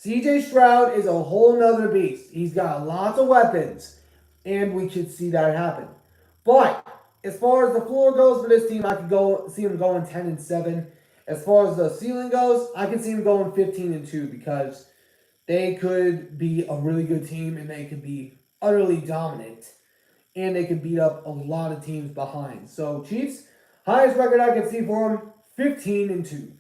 CJ Stroud is a whole nother beast. He's got lots of weapons, and we should see that happen. But as far as the floor goes for this team, I could see them going 10-7. As far as the ceiling goes, I can see them going 15-2 because they could be a really good team and they could be utterly dominant, and they could beat up a lot of teams behind. So Chiefs, highest record I can see for them, 15-2.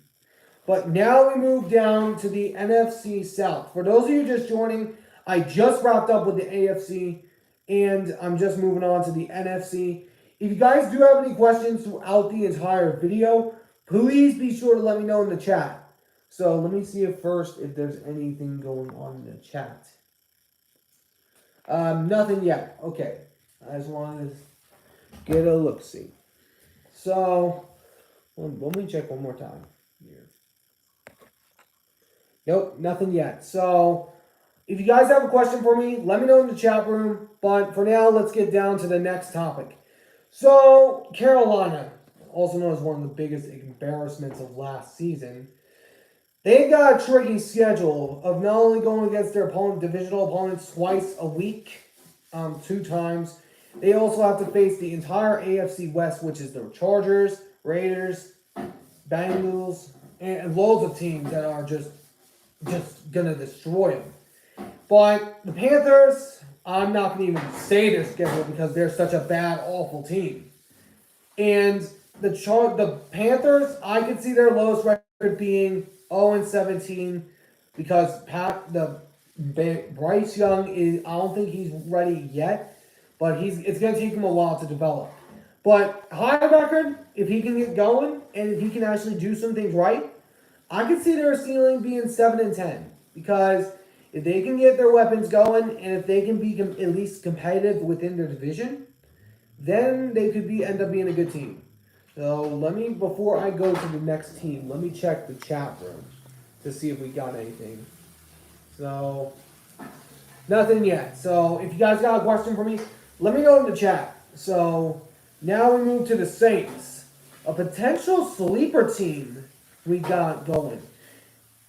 But now we move down to the NFC South. For those of you just joining, I just wrapped up with the AFC, and I'm just moving on to the NFC. If you guys do have any questions throughout the entire video, please be sure to let me know in the chat. So let me see if there's anything going on in the chat. Nothing yet. Okay. I just wanted to get a look-see. So, let me check one more time here. Nope, nothing yet. So, if you guys have a question for me, let me know in the chat room. But for now, let's get down to the next topic. So, Carolina, also known as one of the biggest embarrassments of last season, they've got a tricky schedule of not only going against their divisional opponents twice a week, 2 times. They also have to face the entire AFC West, which is the Chargers, Raiders, Bengals, and loads of teams that are just gonna destroy them. But the Panthers, I'm not gonna even say their schedule because they're such a bad, awful team. And the Panthers, I could see their lowest record being 0-17 because Bryce Young I don't think he's ready yet, but it's going to take him a while to develop. But high record, if he can get going and if he can actually do some things right, I could see their ceiling being 7-10 because if they can get their weapons going and if they can be at least competitive within their division, then they could end up being a good team. So before I go to the next team, let me check the chat room to see if we got anything. So, nothing yet. So, if you guys got a question for me, let me know in the chat. So, now we move to the Saints. A potential sleeper team we got going.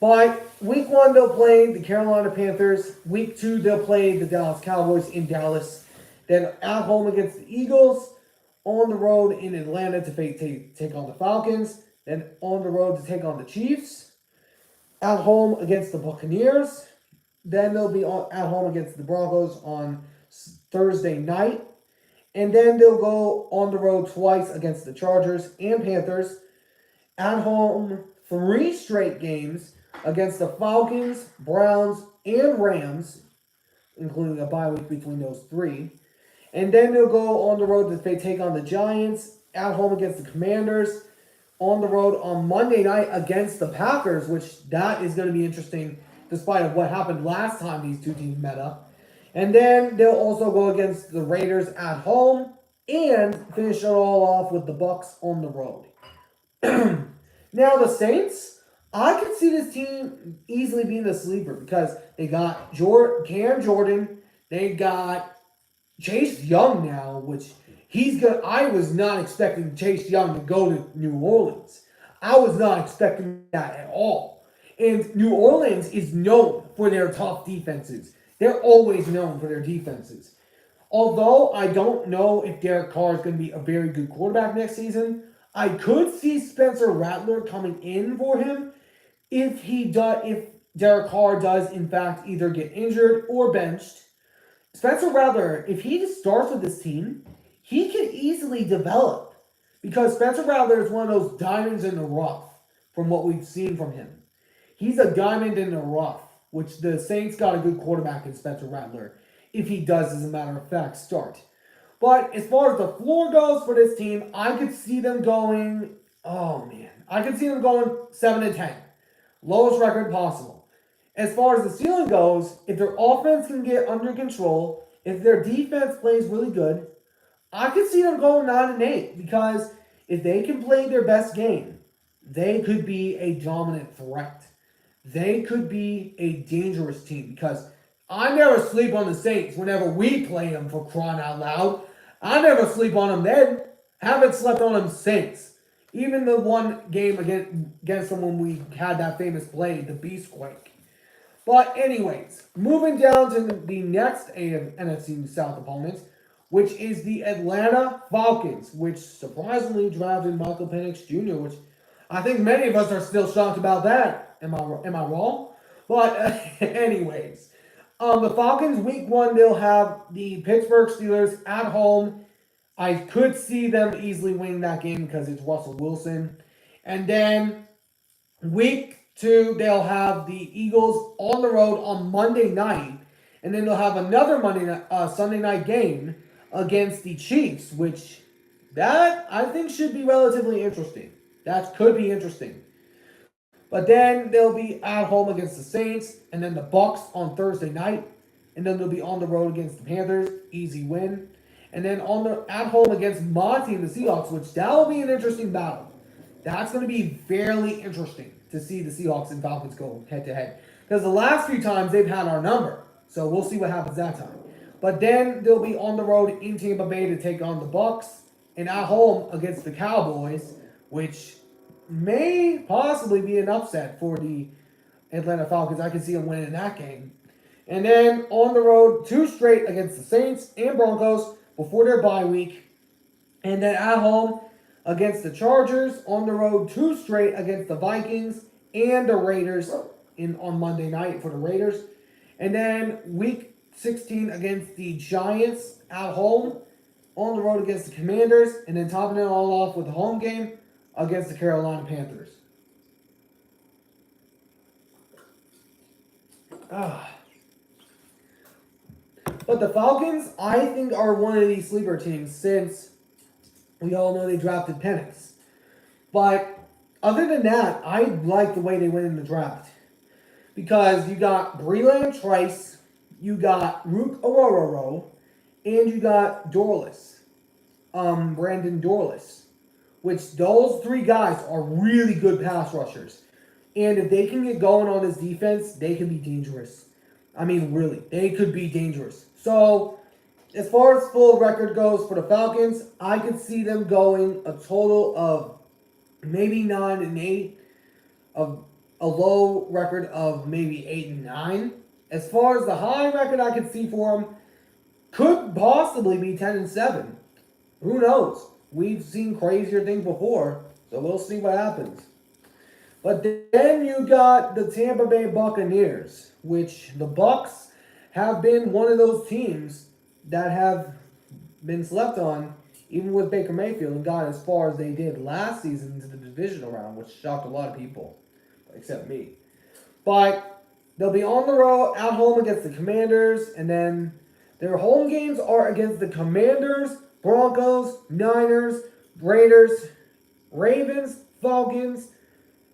But week 1, they'll play the Carolina Panthers. Week 2, they'll play the Dallas Cowboys in Dallas. Then at home against the Eagles. On the road in Atlanta to take on the Falcons. Then on the road to take on the Chiefs. At home against the Buccaneers. Then they'll be at home against the Broncos on Thursday night. And then they'll go on the road twice against the Chargers and Panthers. At home, 3 straight games against the Falcons, Browns, and Rams, including a bye week between those 3. And then they'll go on the road to take on the Giants, at home against the Commanders, on the road on Monday night against the Packers, which that is going to be interesting despite of what happened last time these two teams met up. And then they'll also go against the Raiders at home and finish it all off with the Bucs on the road. Now the Saints, I could see this team easily being the sleeper because they got Cam Jordan, They got Chase Young now, which he's good. I was not expecting Chase Young to go to New Orleans. I was not expecting that at all. And New Orleans is known for their tough defenses. They're always known for their defenses. Although I don't know if Derek Carr is going to be a very good quarterback next season, I could see Spencer Rattler coming in for him if Derek Carr does in fact either get injured or benched. Spencer Rattler, if he just starts with this team, he can easily develop because Spencer Rattler is one of those diamonds in the rough from what we've seen from him. He's a diamond in the rough, which the Saints got a good quarterback in Spencer Rattler, if he does, as a matter of fact, start. But as far as the floor goes for this team, I could see them going, oh man, I could see them going 7-10. Lowest record possible. As far as the ceiling goes, if their offense can get under control, if their defense plays really good, I could see them going 9-8 because if they can play their best game, they could be a dominant threat. They could be a dangerous team because I never sleep on the Saints whenever we play them, for crying out loud. I never sleep on them then. Haven't slept on them since. Even the one game against them when we had that famous play, the Beastquake. But anyways, moving down to the next NFC South opponents, which is the Atlanta Falcons, which surprisingly drafted Michael Penix Jr., which I think many of us are still shocked about that. Am I wrong? But anyways, the Falcons week 1, they'll have the Pittsburgh Steelers at home. I could see them easily winning that game because it's Russell Wilson. And then week 2, they'll have the Eagles on the road on Monday night. And then they'll have another Sunday night game against the Chiefs, which that I think should be relatively interesting. That could be interesting. But then they'll be at home against the Saints, and then the Bucs on Thursday night, and then they'll be on the road against the Panthers, easy win. And then at home against Monty and the Seahawks, which that will be an interesting battle. That's going to be fairly interesting to see the Seahawks and Falcons go head to head. Because the last few times they've had our number, so we'll see what happens that time. But then they'll be on the road in Tampa Bay to take on the Bucs, and at home against the Cowboys, which may possibly be an upset for the Atlanta Falcons. I can see them winning that game. And then on the road, 2 straight against the Saints and Broncos before their bye week. And then at home against the Chargers. On the road, 2 straight against the Vikings and the Raiders on Monday night for the Raiders. And then week 16 against the Giants at home. On the road against the Commanders. And then topping it all off with a home game against the Carolina Panthers. But the Falcons, I think, are one of these sleeper teams since we all know they drafted Penix. But other than that, I like the way they went in the draft. Because you got Breland Trice, you got Rook Ororo, and you got Dorless. Brandon Dorless. Which those 3 guys are really good pass rushers. And if they can get going on this defense, they can be dangerous. I mean, really, they could be dangerous. So, as far as full record goes for the Falcons, I could see them going a total of maybe 9-8, of a low record of maybe 8-9. As far as the high record I could see for them, could possibly be 10-7. Who knows? We've seen crazier things before, so we'll see what happens. But then you got the Tampa Bay Buccaneers, which the Bucs have been one of those teams that have been slept on, even with Baker Mayfield, and got as far as they did last season into the divisional round, which shocked a lot of people, except me. But they'll be on the road, at home against the Commanders, and then their home games are against the Commanders, Broncos, Niners, Raiders, Ravens, Falcons,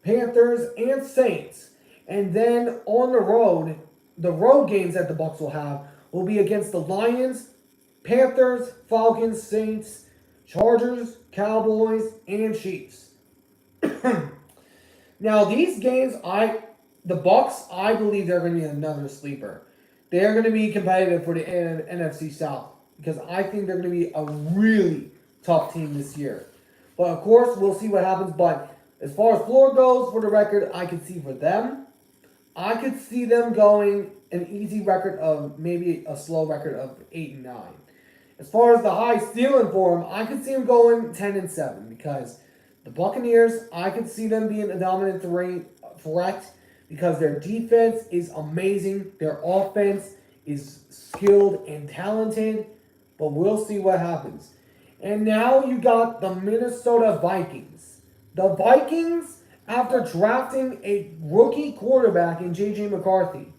Panthers, and Saints. And then on the road games that the Bucs will be against the Lions, Panthers, Falcons, Saints, Chargers, Cowboys, and Chiefs. Now these games, the Bucs, I believe they're going to be another sleeper. they're going to be competitive for the NFC South because I think they're going to be a really tough team this year. But of course, we'll see what happens. But as far as floor goes, for the record, I could see for them, I could see them going an easy record of maybe a slow record of 8-9. As far as the high ceiling for them, I could see them going 10-7 because the Buccaneers, I could see them being a dominant threat because their defense is amazing, their offense is skilled and talented, but we'll see what happens. And now you got the Minnesota Vikings. The Vikings, after drafting a rookie quarterback in J.J. McCarthy,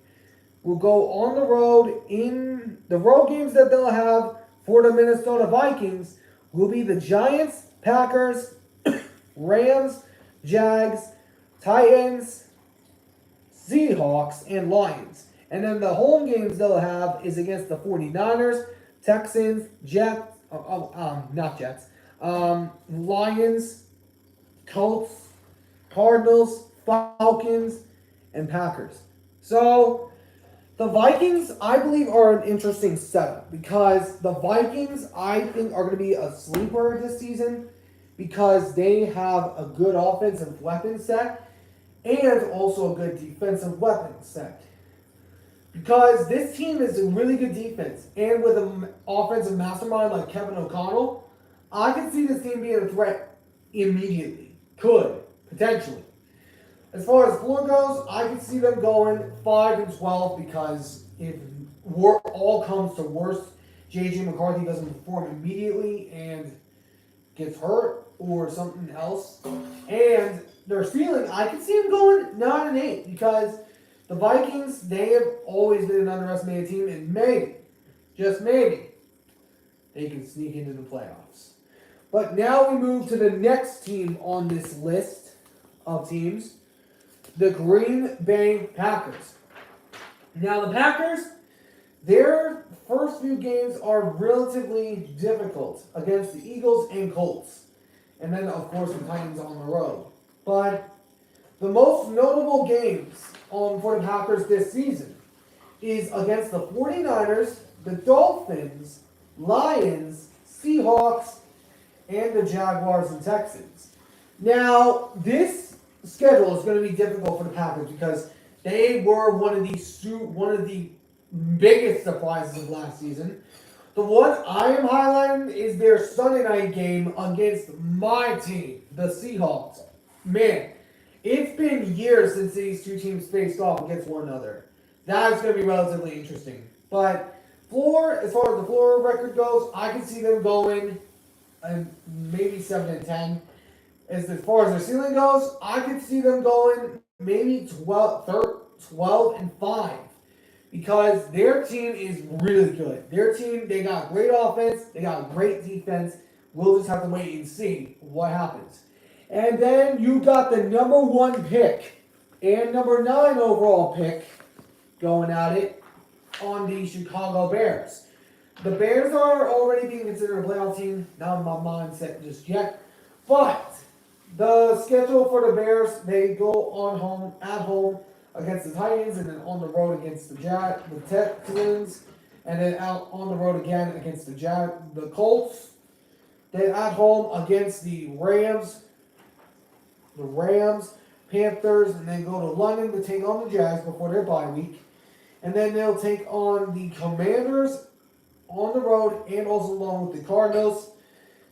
will go on the road in the road games that they'll have for the Minnesota Vikings will be the Giants, Packers, Rams, Jags, Titans, Seahawks, and Lions. And then the home games they'll have is against the 49ers, Texans, not Jets, Lions, Colts, Cardinals, Falcons, and Packers. So the Vikings, I believe, are an interesting setup because the Vikings, I think, are going to be a sleeper this season because they have a good offensive weapon set and also a good defensive weapon set. Because this team is a really good defense, and with an offensive mastermind like Kevin O'Connell, I can see this team being a threat immediately. Could, potentially. As far as floor goes, I can see them going 5-12 because if all comes to worst, J.J. McCarthy doesn't perform immediately and gets hurt or something else. And their ceiling, I can see them going 9-8 because the Vikings, they have always been an underestimated team, and maybe, just maybe, they can sneak into the playoffs. But now we move to the next team on this list of teams, the Green Bay Packers. Now the Packers, their first few games are relatively difficult against the Eagles and Colts. And then, of course, the Titans on the road. But the most notable games for the Packers this season is against the 49ers, the Dolphins, Lions, Seahawks, and the Jaguars and Texans. Now, this schedule is going to be difficult for the Packers because they were one of the biggest surprises of last season. The one I am highlighting is their Sunday night game against my team, the Seahawks. Man, it's been years since these two teams faced off against one another. That's going to be relatively interesting. But as far as the floor record goes, I can see them going maybe 7-10. As far as their ceiling goes, I could see them going maybe 12-5. Because their team is really good. Their team, they got great offense, they got great defense. We'll just have to wait and see what happens. And then you got the number 1 pick and number 9 overall pick going at it on the Chicago Bears. The Bears are already being considered a playoff team. Not in my mindset just yet. But the schedule for the Bears, they go at home against the Titans, and then on the road against the Texans, and then out on the road again against the Colts. Then at home against the Rams, Panthers, and then go to London to take on the Jags before their bye week. And then they'll take on the Commanders on the road and also along with the Cardinals.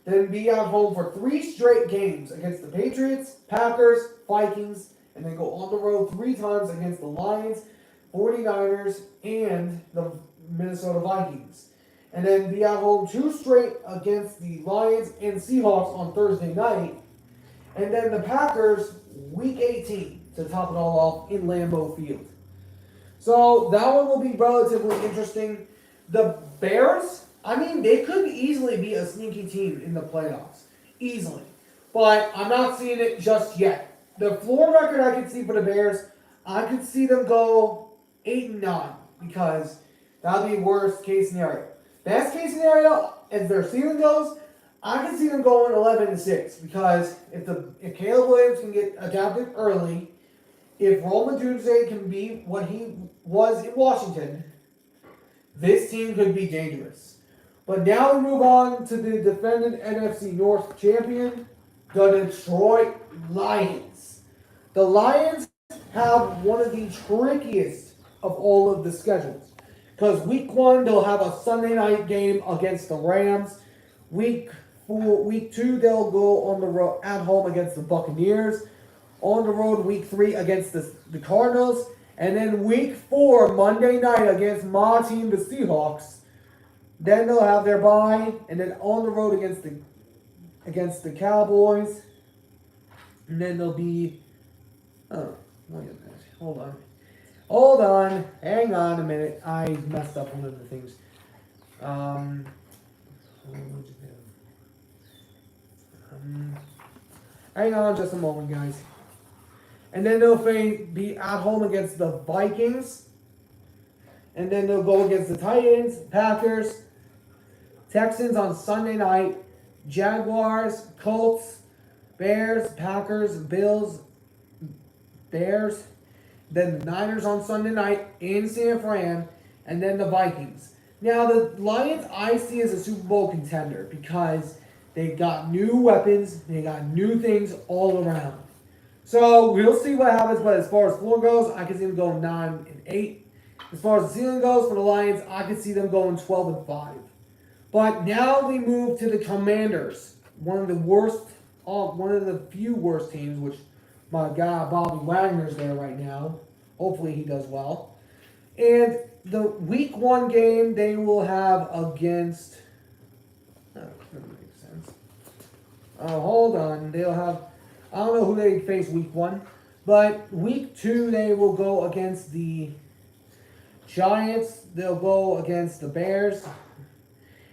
Then be at home for 3 straight games against the Patriots, Packers, Vikings, and then go on the road 3 times against the Lions, 49ers, and the Minnesota Vikings. And then be at home 2 straight against the Lions and Seahawks on Thursday night. And then the Packers, week 18, to top it all off in Lambeau Field. So that one will be relatively interesting. The Bears, I mean, they could easily be a sneaky team in the playoffs. Easily. But I'm not seeing it just yet. The floor record I could see for the Bears, I could see them go 8-9 because that would be worst case scenario. Best case scenario, as their ceiling goes, I can see them going 11-6 because if Caleb Williams can get adapted early, if Rome Odunze can be what he was in Washington, this team could be dangerous. But now we move on to the defending NFC North champion, the Detroit Lions. The Lions have one of the trickiest of all of the schedules. Because week 1, they'll have a Sunday night game against the Rams. Week 2, they'll go on the road at home against the Buccaneers. On the road, week 3 against the Cardinals. And then week 4, Monday night against my team, the Seahawks. Then they'll have their bye, and then on the road against the Cowboys. And then they'll be wait a minute. Hold on. Hang on a minute. I messed up one of the things. Hang on just a moment, guys. And then they'll be at home against the Vikings. And then they'll go against the Titans, Packers, Texans on Sunday night, Jaguars, Colts, Bears, Packers, Bills, Bears, then the Niners on Sunday night in San Fran, and then the Vikings. Now, the Lions I see as a Super Bowl contender because they got new weapons, they got new things all around. So, we'll see what happens, but as far as floor goes, I can see them going 9-8. As far as the ceiling goes for the Lions, I can see them going 12-5. But now we move to the Commanders, one of the few worst teams, which my guy Bobby Wagner's there right now. Hopefully he does well. And the week 1 game they will have against. Oh, that doesn't make sense. Hold on. They'll have. I don't know who they face week 1, but week 2 they will go against the Giants. They'll go against the Bears.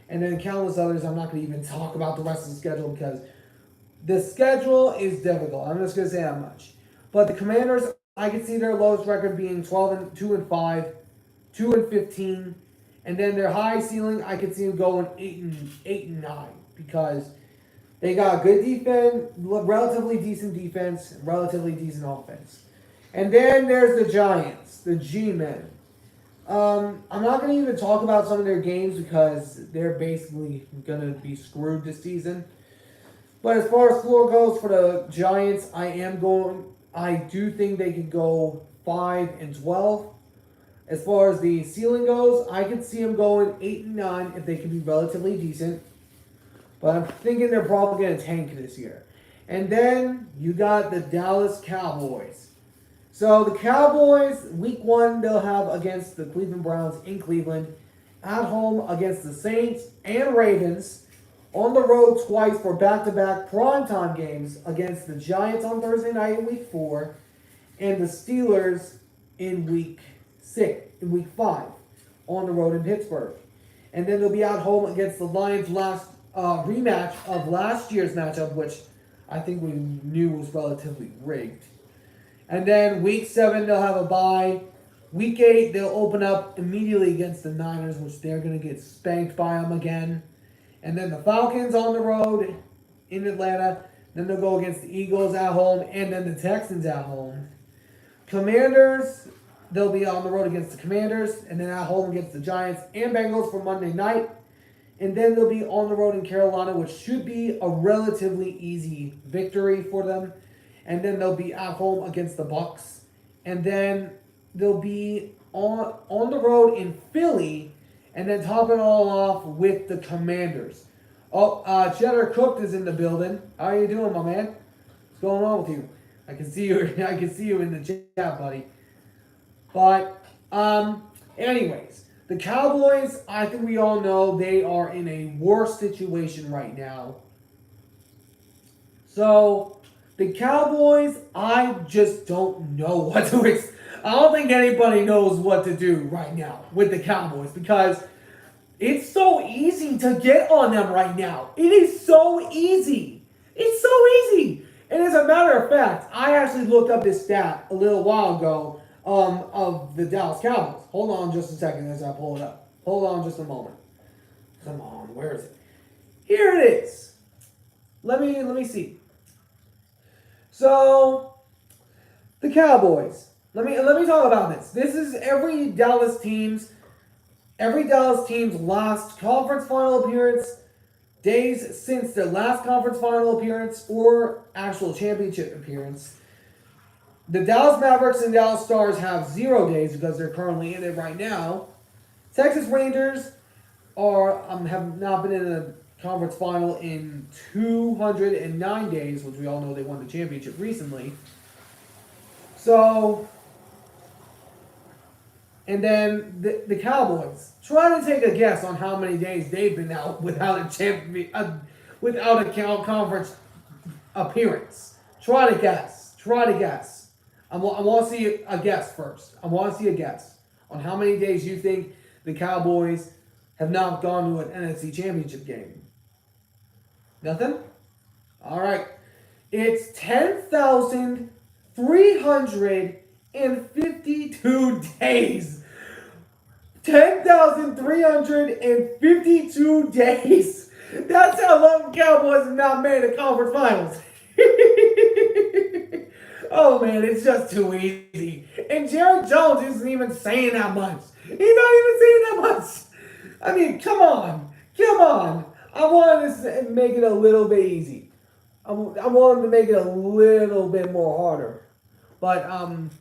And then countless others. I'm not going to even talk about the rest of the schedule because the schedule is difficult. I'm just going to say that much. But the Commanders, I can see their lowest record being 2-5, 2-15, and then their high ceiling, I can see them going 8-9 because they got good defense, relatively decent defense, relatively decent offense. And then there's the Giants, the G-Men. I'm not going to even talk about some of their games because they're basically going to be screwed this season. But as far as floor goes for the Giants, I do think they could go 5-12. As far as the ceiling goes, I could see them going 8-9 if they can be relatively decent. But I'm thinking they're probably going to tank this year. And then you got the Dallas Cowboys. So the Cowboys, week 1, they'll have against the Cleveland Browns in Cleveland. At home against the Saints and Ravens. On the road twice for back-to-back primetime games against the Giants on Thursday night in week 4. And the Steelers in week 5 on the road in Pittsburgh. And then they'll be at home against the Lions last rematch of last year's matchup, which I think we knew was relatively rigged. And then week 7, they'll have a bye. Week 8, they'll open up immediately against the Niners, which they're going to get spanked by them again. And then the Falcons on the road in Atlanta. Then they'll go against the Eagles at home, and then the Texans at home. Commanders, they'll be on the road against the Commanders, and then at home against the Giants and Bengals for Monday night. And then they'll be on the road in Carolina, which should be a relatively easy victory for them. And then they'll be at home against the Bucs. And then they'll be on the road in Philly, and then top it all off with the Commanders. Oh, Cheddar Cooked is in the building. How are you doing, my man? What's going on with you? I can see you. I can see you in the chat, buddy. But, anyways, the Cowboys. I think we all know they are in a worse situation right now. So, the Cowboys, I just don't know what to expect. I don't think anybody knows what to do right now with the Cowboys because it's so easy to get on them right now. It is so easy. It's so easy. And as a matter of fact, I actually looked up this stat a little while ago of the Dallas Cowboys. Hold on just a second as I pull it up. Hold on just a moment. Come on, where is it? Here it is. Let me see. So, the Cowboys. Let me talk about this. This is every Dallas team's every Dallas team's last conference final appearance, days since their last conference final appearance or actual championship appearance. The Dallas Mavericks and Dallas Stars have 0 days because they're currently in it right now. Texas Rangers have not been in a conference final in 209 days, which we all know they won the championship recently. So, and then the Cowboys. Try to take a guess on how many days they've been out without without a conference appearance. Try to guess. Try to guess. I want to see a guess first. I want to see a guess on how many days you think the Cowboys have not gone to an NFC Championship game. Nothing? All right. It's 10,352 days. 10,352 days. That's how long the Cowboys have not made a conference finals. Oh man, it's just too easy. And Jerry Jones isn't even saying that much. He's not even saying that much. I mean, come on. Come on. I wanted to make it a little bit easy. I wanted to make it a little bit more harder. But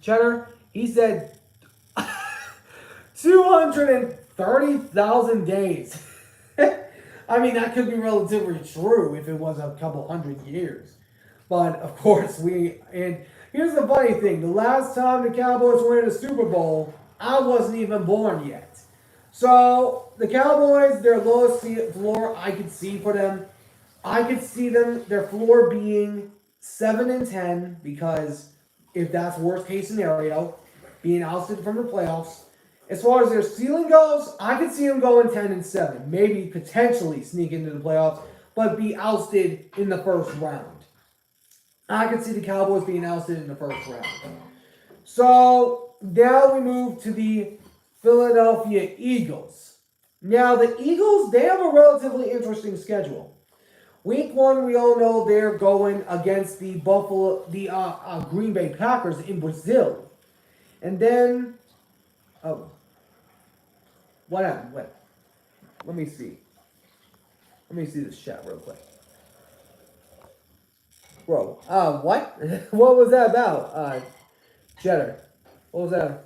Cheddar, he said 230,000 days. I mean, that could be relatively true if it was a couple hundred years. But of course, and here's the funny thing. The last time the Cowboys were in a Super Bowl, I wasn't even born yet. So the Cowboys, their lowest floor I could see for them, I could see their floor being 7-10, because if that's worst case scenario, being ousted from the playoffs. As far as their ceiling goes, I could see them going 10-7, maybe potentially sneak into the playoffs, but be ousted in the first round. I could see the Cowboys being ousted in the first round. So now we move to the Philadelphia Eagles. Now the Eagles, they have a relatively interesting schedule. Week 1, we all know they're going against the Green Bay Packers in Brazil. And then, what happened? Wait, let me see. Let me see this chat real quick. Bro, what? What was that about? Cheddar. What was that?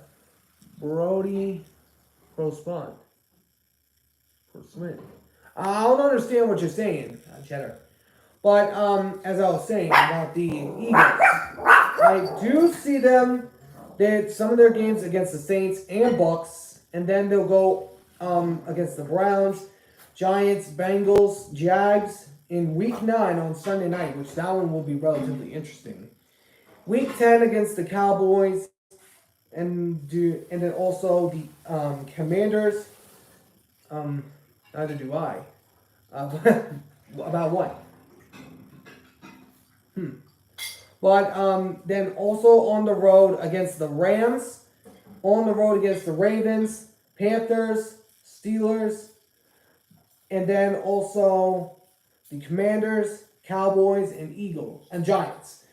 Brody Proswin. I don't understand what you're saying, Cheddar. But as I was saying about the Eagles, I do see them. They some of their games against the Saints and Bucks, and then they'll go against the Browns, Giants, Bengals, Jags in Week 9 on Sunday night, which that one will be relatively interesting. Week 10 against the Cowboys, and then also the Commanders. Neither do I. About what? But then also on the road against the Rams, on the road against the Ravens, Panthers, Steelers, and then also the Commanders, Cowboys, and Eagles, and Giants.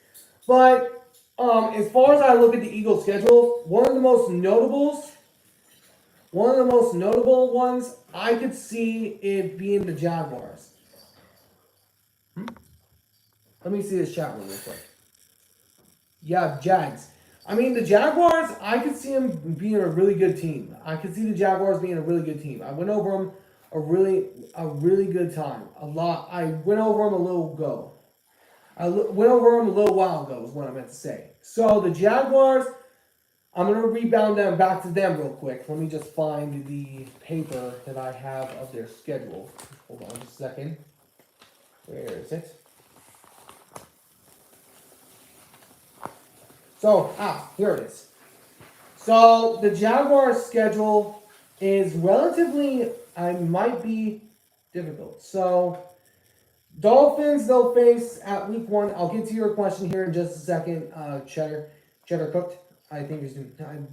But as far as I look at the Eagles' schedule, one of the most notable ones, I could see it being the Jaguars. Let me see this chat room real quick. Yeah, Jags. I mean, the Jaguars, I could see them being a really good team. I could see the Jaguars being a really good team. I went over them a really good time. I went over them a little ago. I went over them a little while ago is what I meant to say. So the Jaguars, I'm going to rebound them back to them real quick. Let me just find the paper that I have of their schedule. Hold on just a second. Where is it? So, here it is. So the Jaguars' schedule is relatively, might be difficult. So Dolphins, they'll face at Week 1. I'll get to your question here in just a second. Cheddar Cooked, I think is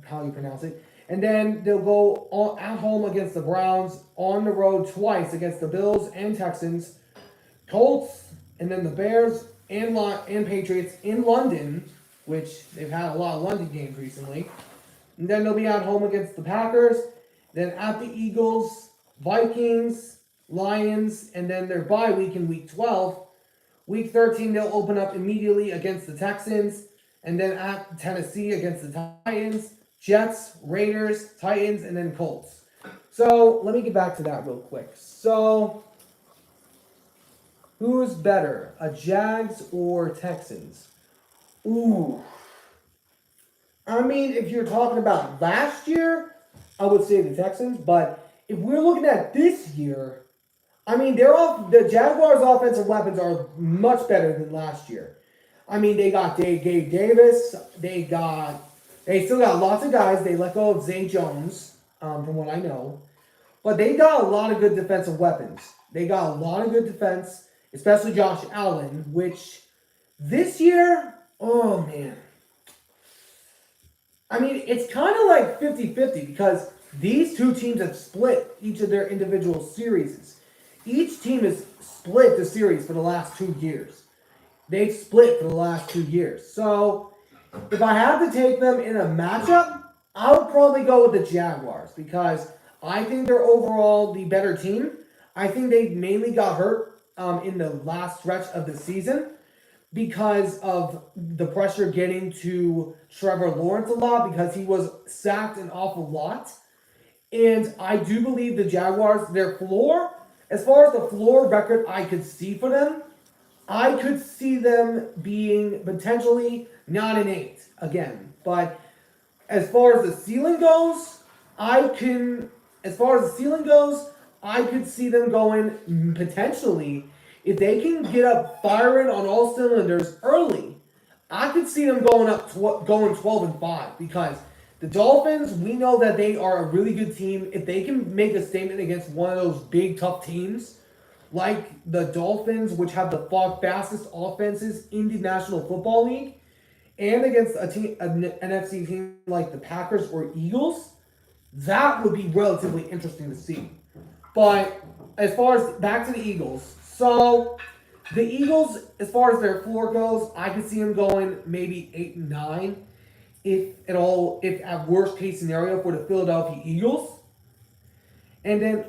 how you pronounce it. And then they'll go at home against the Browns, on the road twice against the Bills and Texans, Colts, and then the Bears and Patriots in London, which they've had a lot of London games recently. And then they'll be at home against the Packers, Then at the Eagles, Vikings, Lions, and then their bye week in week 12. Week 13, they'll open up immediately against the Texans, and then at Tennessee against the Titans, Jets, Raiders, Titans, and then Colts. So let me get back to that real quick. So who's better, a Jags or Texans? Ooh. I mean, if you're talking about last year, I would say the Texans. But if we're looking at this year, I mean, the Jaguars' offensive weapons are much better than last year. I mean, they got Gabe Davis. They still got lots of guys. They let go of Zay Jones, from what I know. But they got a lot of good defensive weapons. They got a lot of good defense, especially Josh Allen, which this year, oh man. I mean, it's kind of like 50-50 because these two teams have split each of their individual series. Each team has split the series for the last 2 years. They've split for the last 2 years. So, if I had to take them in a matchup, I would probably go with the Jaguars because I think they're overall the better team. I think they mainly got hurt in the last stretch of the season because of the pressure getting to Trevor Lawrence a lot because he was sacked an awful lot. And I do believe the Jaguars, their floor, as far as the floor record I could see for them, I could see them being potentially 9-8 again. But as far as the ceiling goes, I could see them going potentially, if they can get up firing on all cylinders early, I could see them going 12-5 because the Dolphins, we know that they are a really good team. If they can make a statement against one of those big tough teams, like the Dolphins, which have the fastest offenses in the National Football League, and against an NFC team like the Packers or Eagles, that would be relatively interesting to see. But as far as back to the Eagles, so the Eagles, as far as their floor goes, I could see them going maybe 8-9, if at worst case scenario for the Philadelphia Eagles. And then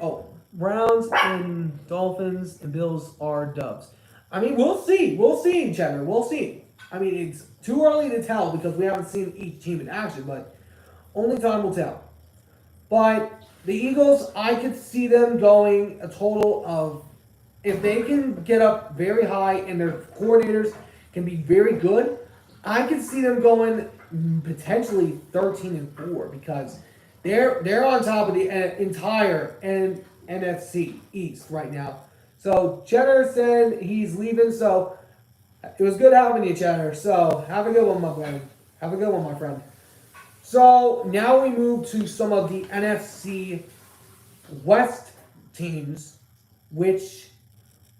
Browns and Dolphins and Bills are dubs. I mean, we'll see. We'll see, Cheddar. We'll see. I mean, it's too early to tell because we haven't seen each team in action, but only time will tell. But the Eagles, I could see them going a total of, if they can get up very high and their coordinators can be very good, I could see them going potentially 13-4 because they're on top of the entire NFC East right now. So Cheddar said he's leaving, so it was good having you, Cheddar. So have a good one, my friend. Have a good one, my friend. So now we move to some of the NFC West teams, which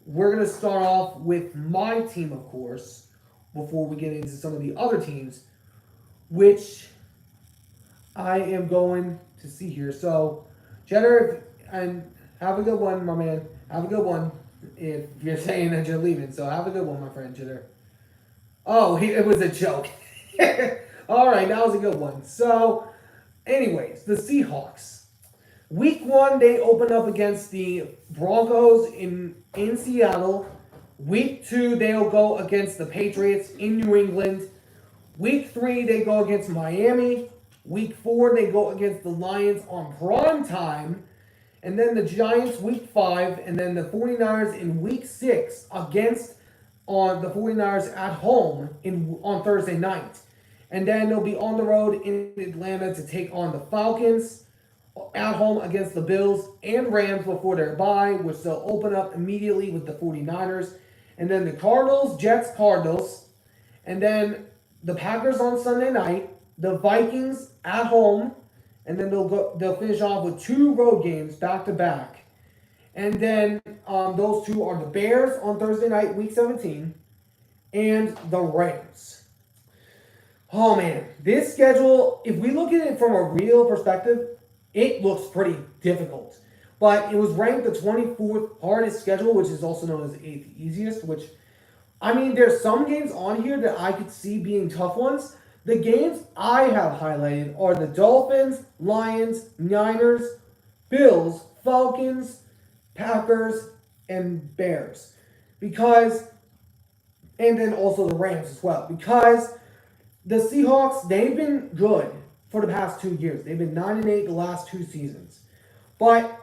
we're going to start off with my team, of course, before we get into some of the other teams, which I am going to see here. So, Cheddar, and have a good one, my man. Have a good one if you're saying that you're leaving. So have a good one, my friend, Cheddar. Oh, it was a joke. All right, that was a good one. So, anyways, the Seahawks. Week 1, they open up against the Broncos in Seattle. Week 2, they'll go against the Patriots in New England. Week 3, they go against Miami. Week 4, they go against the Lions on prime time. And then the Giants week 5. And then the 49ers in week 6 against the 49ers at home on Thursday night. And then they'll be on the road in Atlanta to take on the Falcons, at home against the Bills and Rams before their bye, which they'll open up immediately with the 49ers. And then the Cardinals, Jets, Cardinals. And then the Packers on Sunday night, the Vikings at home, and then they'll finish off with 2 road games back to back. And then those 2 are the Bears on Thursday night, week 17, and the Rams. Oh man, this schedule, if we look at it from a real perspective, it looks pretty difficult. But it was ranked the 24th hardest schedule, which is also known as the 8th easiest, which, I mean, there's some games on here that I could see being tough ones. The games I have highlighted are the Dolphins, Lions, Niners, Bills, Falcons, Packers, and Bears. Because, and then also the Rams as well. Because the Seahawks, they've been good for the past 2 years. They've been 9-8 the last 2 seasons. But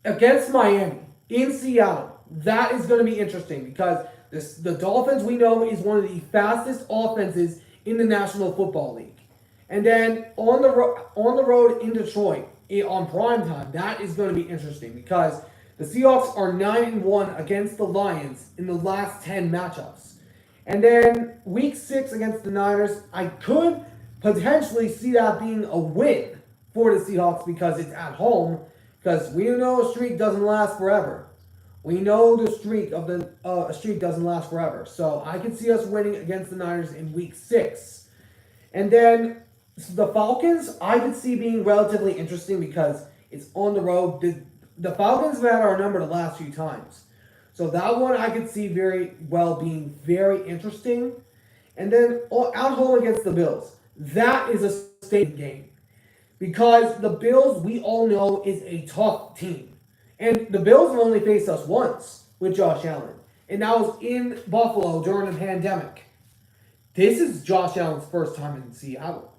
against Miami in Seattle, that is going to be interesting because the Dolphins, we know, is one of the fastest offenses in the National Football League. And then on the road in Detroit on primetime, that is going to be interesting because the Seahawks are 9-1 against the Lions in the last 10 matchups. And then week 6 against the Niners, I could potentially see that being a win for the Seahawks because it's at home. Because we know a streak doesn't last forever. We know the streak of a streak doesn't last forever. So I can see us winning against the Niners in week 6. And then the Falcons, I could see being relatively interesting because it's on the road. The Falcons have had our number the last few times. So that one I could see very well being very interesting. And then at home against the Bills. That is a state game. Because the Bills, we all know, is a tough team. And the Bills have only faced us once with Josh Allen. And that was in Buffalo during the pandemic. This is Josh Allen's first time in Seattle.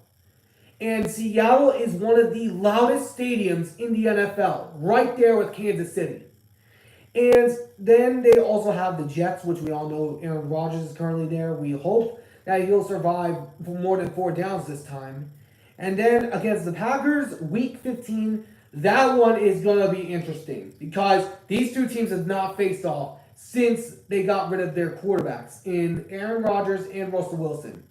And Seattle is one of the loudest stadiums in the NFL, right there with Kansas City. And then they also have the Jets, which we all know Aaron Rodgers is currently there. We hope that he'll survive for more than 4 downs this time. And then against the Packers, week 15, that one is going to be interesting because these two teams have not faced off since they got rid of their quarterbacks in Aaron Rodgers and Russell Wilson.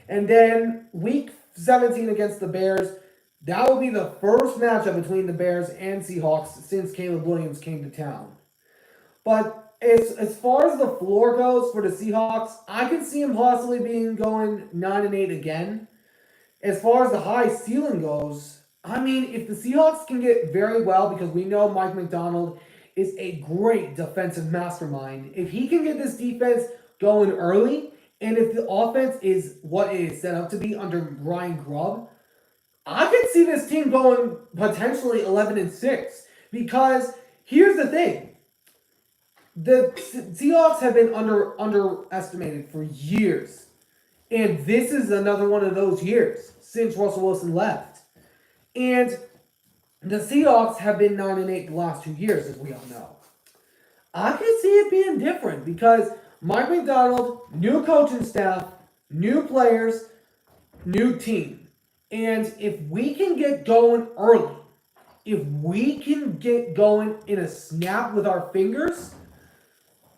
And then week 17 against the Bears, that will be the first matchup between the Bears and Seahawks since Caleb Williams came to town. But as far as the floor goes for the Seahawks, I can see them possibly going 9-8 again. As far as the high ceiling goes, I mean, if the Seahawks can get very well, because we know Mike Macdonald is a great defensive mastermind. If he can get this defense going early, and if the offense is what it is set up to be under Ryan Grubb, I could see this team going potentially 11-6. Because here's the thing. The Seahawks have been underestimated for years. And this is another one of those years since Russell Wilson left. And the Seahawks have been 9-8 the last 2 years, as we all know. I can see it being different because Mike Macdonald, new coaching staff, new players, new team. And if we can get going early, if we can get going in a snap with our fingers,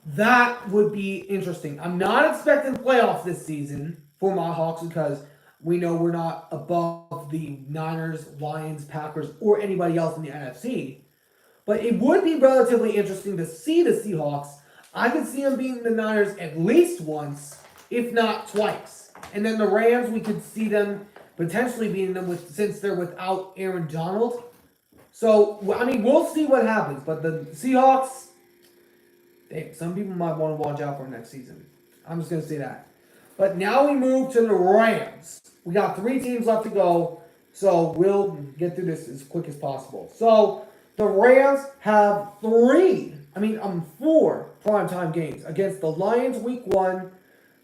that would be interesting. I'm not expecting playoffs this season for my Hawks because we know we're not above the Niners, Lions, Packers, or anybody else in the NFC. But it would be relatively interesting to see the Seahawks. I could see them beating the Niners at least once, if not twice. And then the Rams, we could see them potentially beating them since they're without Aaron Donald. So, I mean, we'll see what happens. But the Seahawks, some people might want to watch out for next season. I'm just going to say that. But now we move to the Rams. We got 3 teams left to go, so we'll get through this as quick as possible. So the Rams have 4 primetime games against the Lions week 1,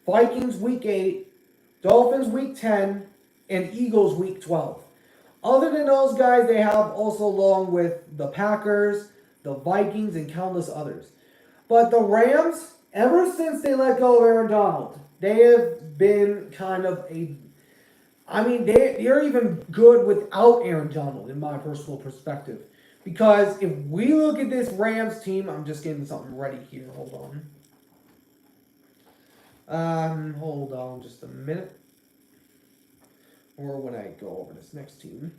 Vikings week 8, Dolphins week 10, and Eagles week 12. Other than those guys, they have also along with the Packers, the Vikings, and countless others. But the Rams, ever since they let go of Aaron Donald, they have been kind of they're even good without Aaron Donald, in my personal perspective. Because if we look at this Rams team, I'm just getting something ready here. Hold on. Hold on just a minute. Or when I go over this next team.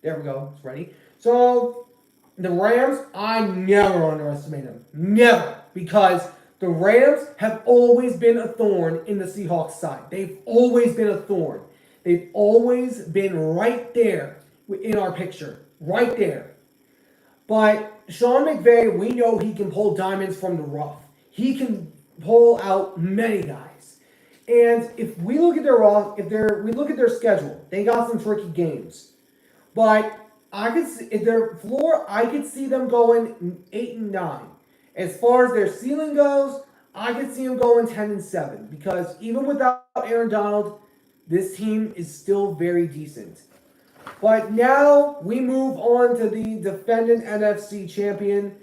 There we go. It's ready. So, the Rams, I never underestimate them. Never. Because the Rams have always been a thorn in the Seahawks side. They've always been a thorn. They've always been right there in our picture. Right there. But Sean McVay, we know he can pull diamonds from the rough. He can pull out many guys. And if we look at we look at their schedule, they got some tricky games. But I could see if their floor, I could see them going 8-9. As far as their ceiling goes, I could see them going 10-7 because even without Aaron Donald, this team is still very decent. But now we move on to the defending NFC champion,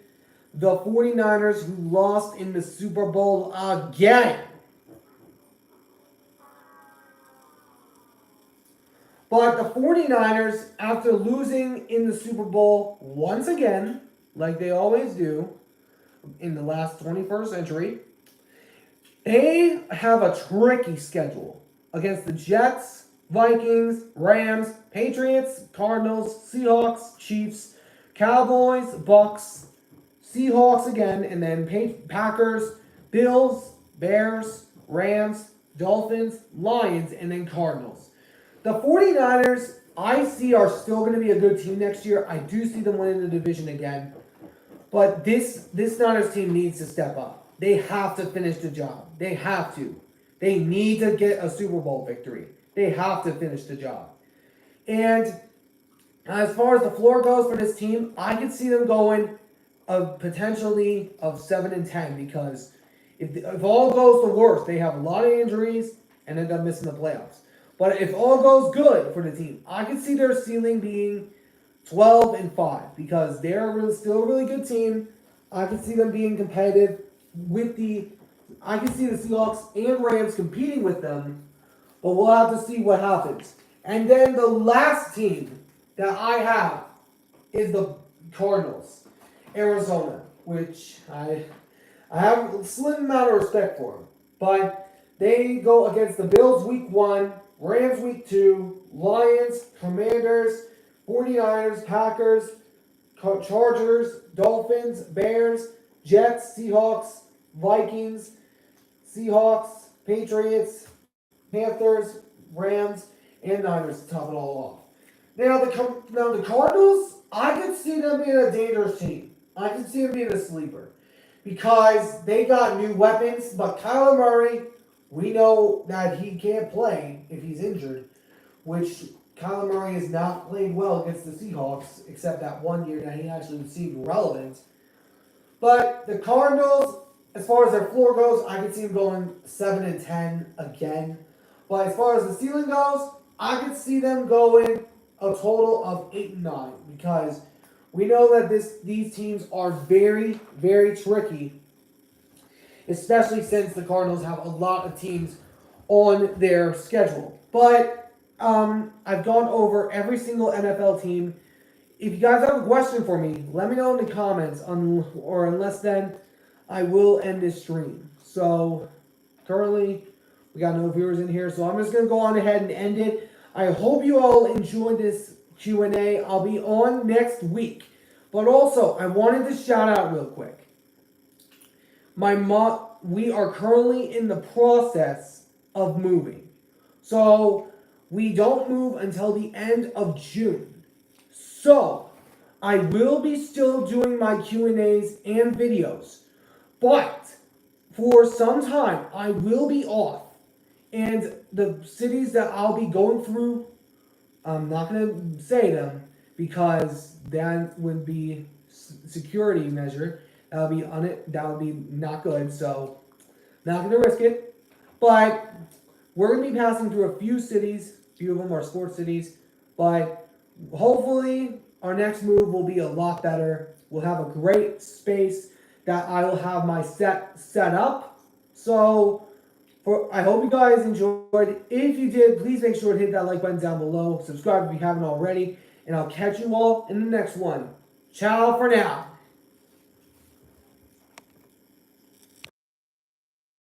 the 49ers, who lost in the Super Bowl again. But the 49ers, after losing in the Super Bowl once again, like they always do in the last 21st century, they have a tricky schedule against the Jets, Vikings, Rams, Patriots, Cardinals, Seahawks, Chiefs, Cowboys, Bucks, Seahawks again, and then Packers, Bills, Bears, Rams, Dolphins, Lions, and then Cardinals. The 49ers, I see, are still going to be a good team next year. I do see them winning the division again. But this Niners team needs to step up. They have to finish the job. They have to. They need to get a Super Bowl victory. They have to finish the job. And as far as the floor goes for this team, I could see them going potentially of 7-10 because if all goes the worst, they have a lot of injuries and end up missing the playoffs. But if all goes good for the team, I could see their ceiling being 12-5 because they're still a really good team. I could see them being competitive I can see the Seahawks and Rams competing with them, but we'll have to see what happens. And then the last team that I have is the Cardinals, Arizona, which I have a slim amount of respect for them. But they go against the Bills week 1, Rams week 2, Lions, Commanders, 49ers, Packers, Chargers, Dolphins, Bears, Jets, Seahawks, Vikings, Seahawks, Patriots, Panthers, Rams, and Niners to top it all off. Now the Cardinals, I could see them being a dangerous team. I could see them being a sleeper because they got new weapons, but Kyler Murray, we know that he can't play if he's injured, which Kyler Murray has not played well against the Seahawks, except that one year that he actually received relevance. But the Cardinals, as far as their floor goes, I could see them going 7-10 again. But as far as the ceiling goes, I could see them going a total of 8-9 because we know that these teams are very, very tricky, especially since the Cardinals have a lot of teams on their schedule. But I've gone over every single NFL team. If you guys have a question for me, let me know in the comments, or unless then I will end this stream. So currently we got no viewers in here, so I'm just going to go on ahead and end it. I hope you all enjoyed this Q&A. I'll be on next week. But also, I wanted to shout out real quick. We are currently in the process of moving. So we don't move until the end of June. So I will be still doing my Q&As and videos. But for some time, I will be off. And the cities that I'll be going through, I'm not going to say them because that would be security measure. That would be not good. So not going to risk it. But we're going to be passing through a few cities. A few of them are sports cities. But hopefully our next move will be a lot better. We'll have a great space that I will have my set up. So I hope you guys enjoyed. If you did, please make sure to hit that like button down below. Subscribe if you haven't already. And I'll catch you all in the next one. Ciao for now.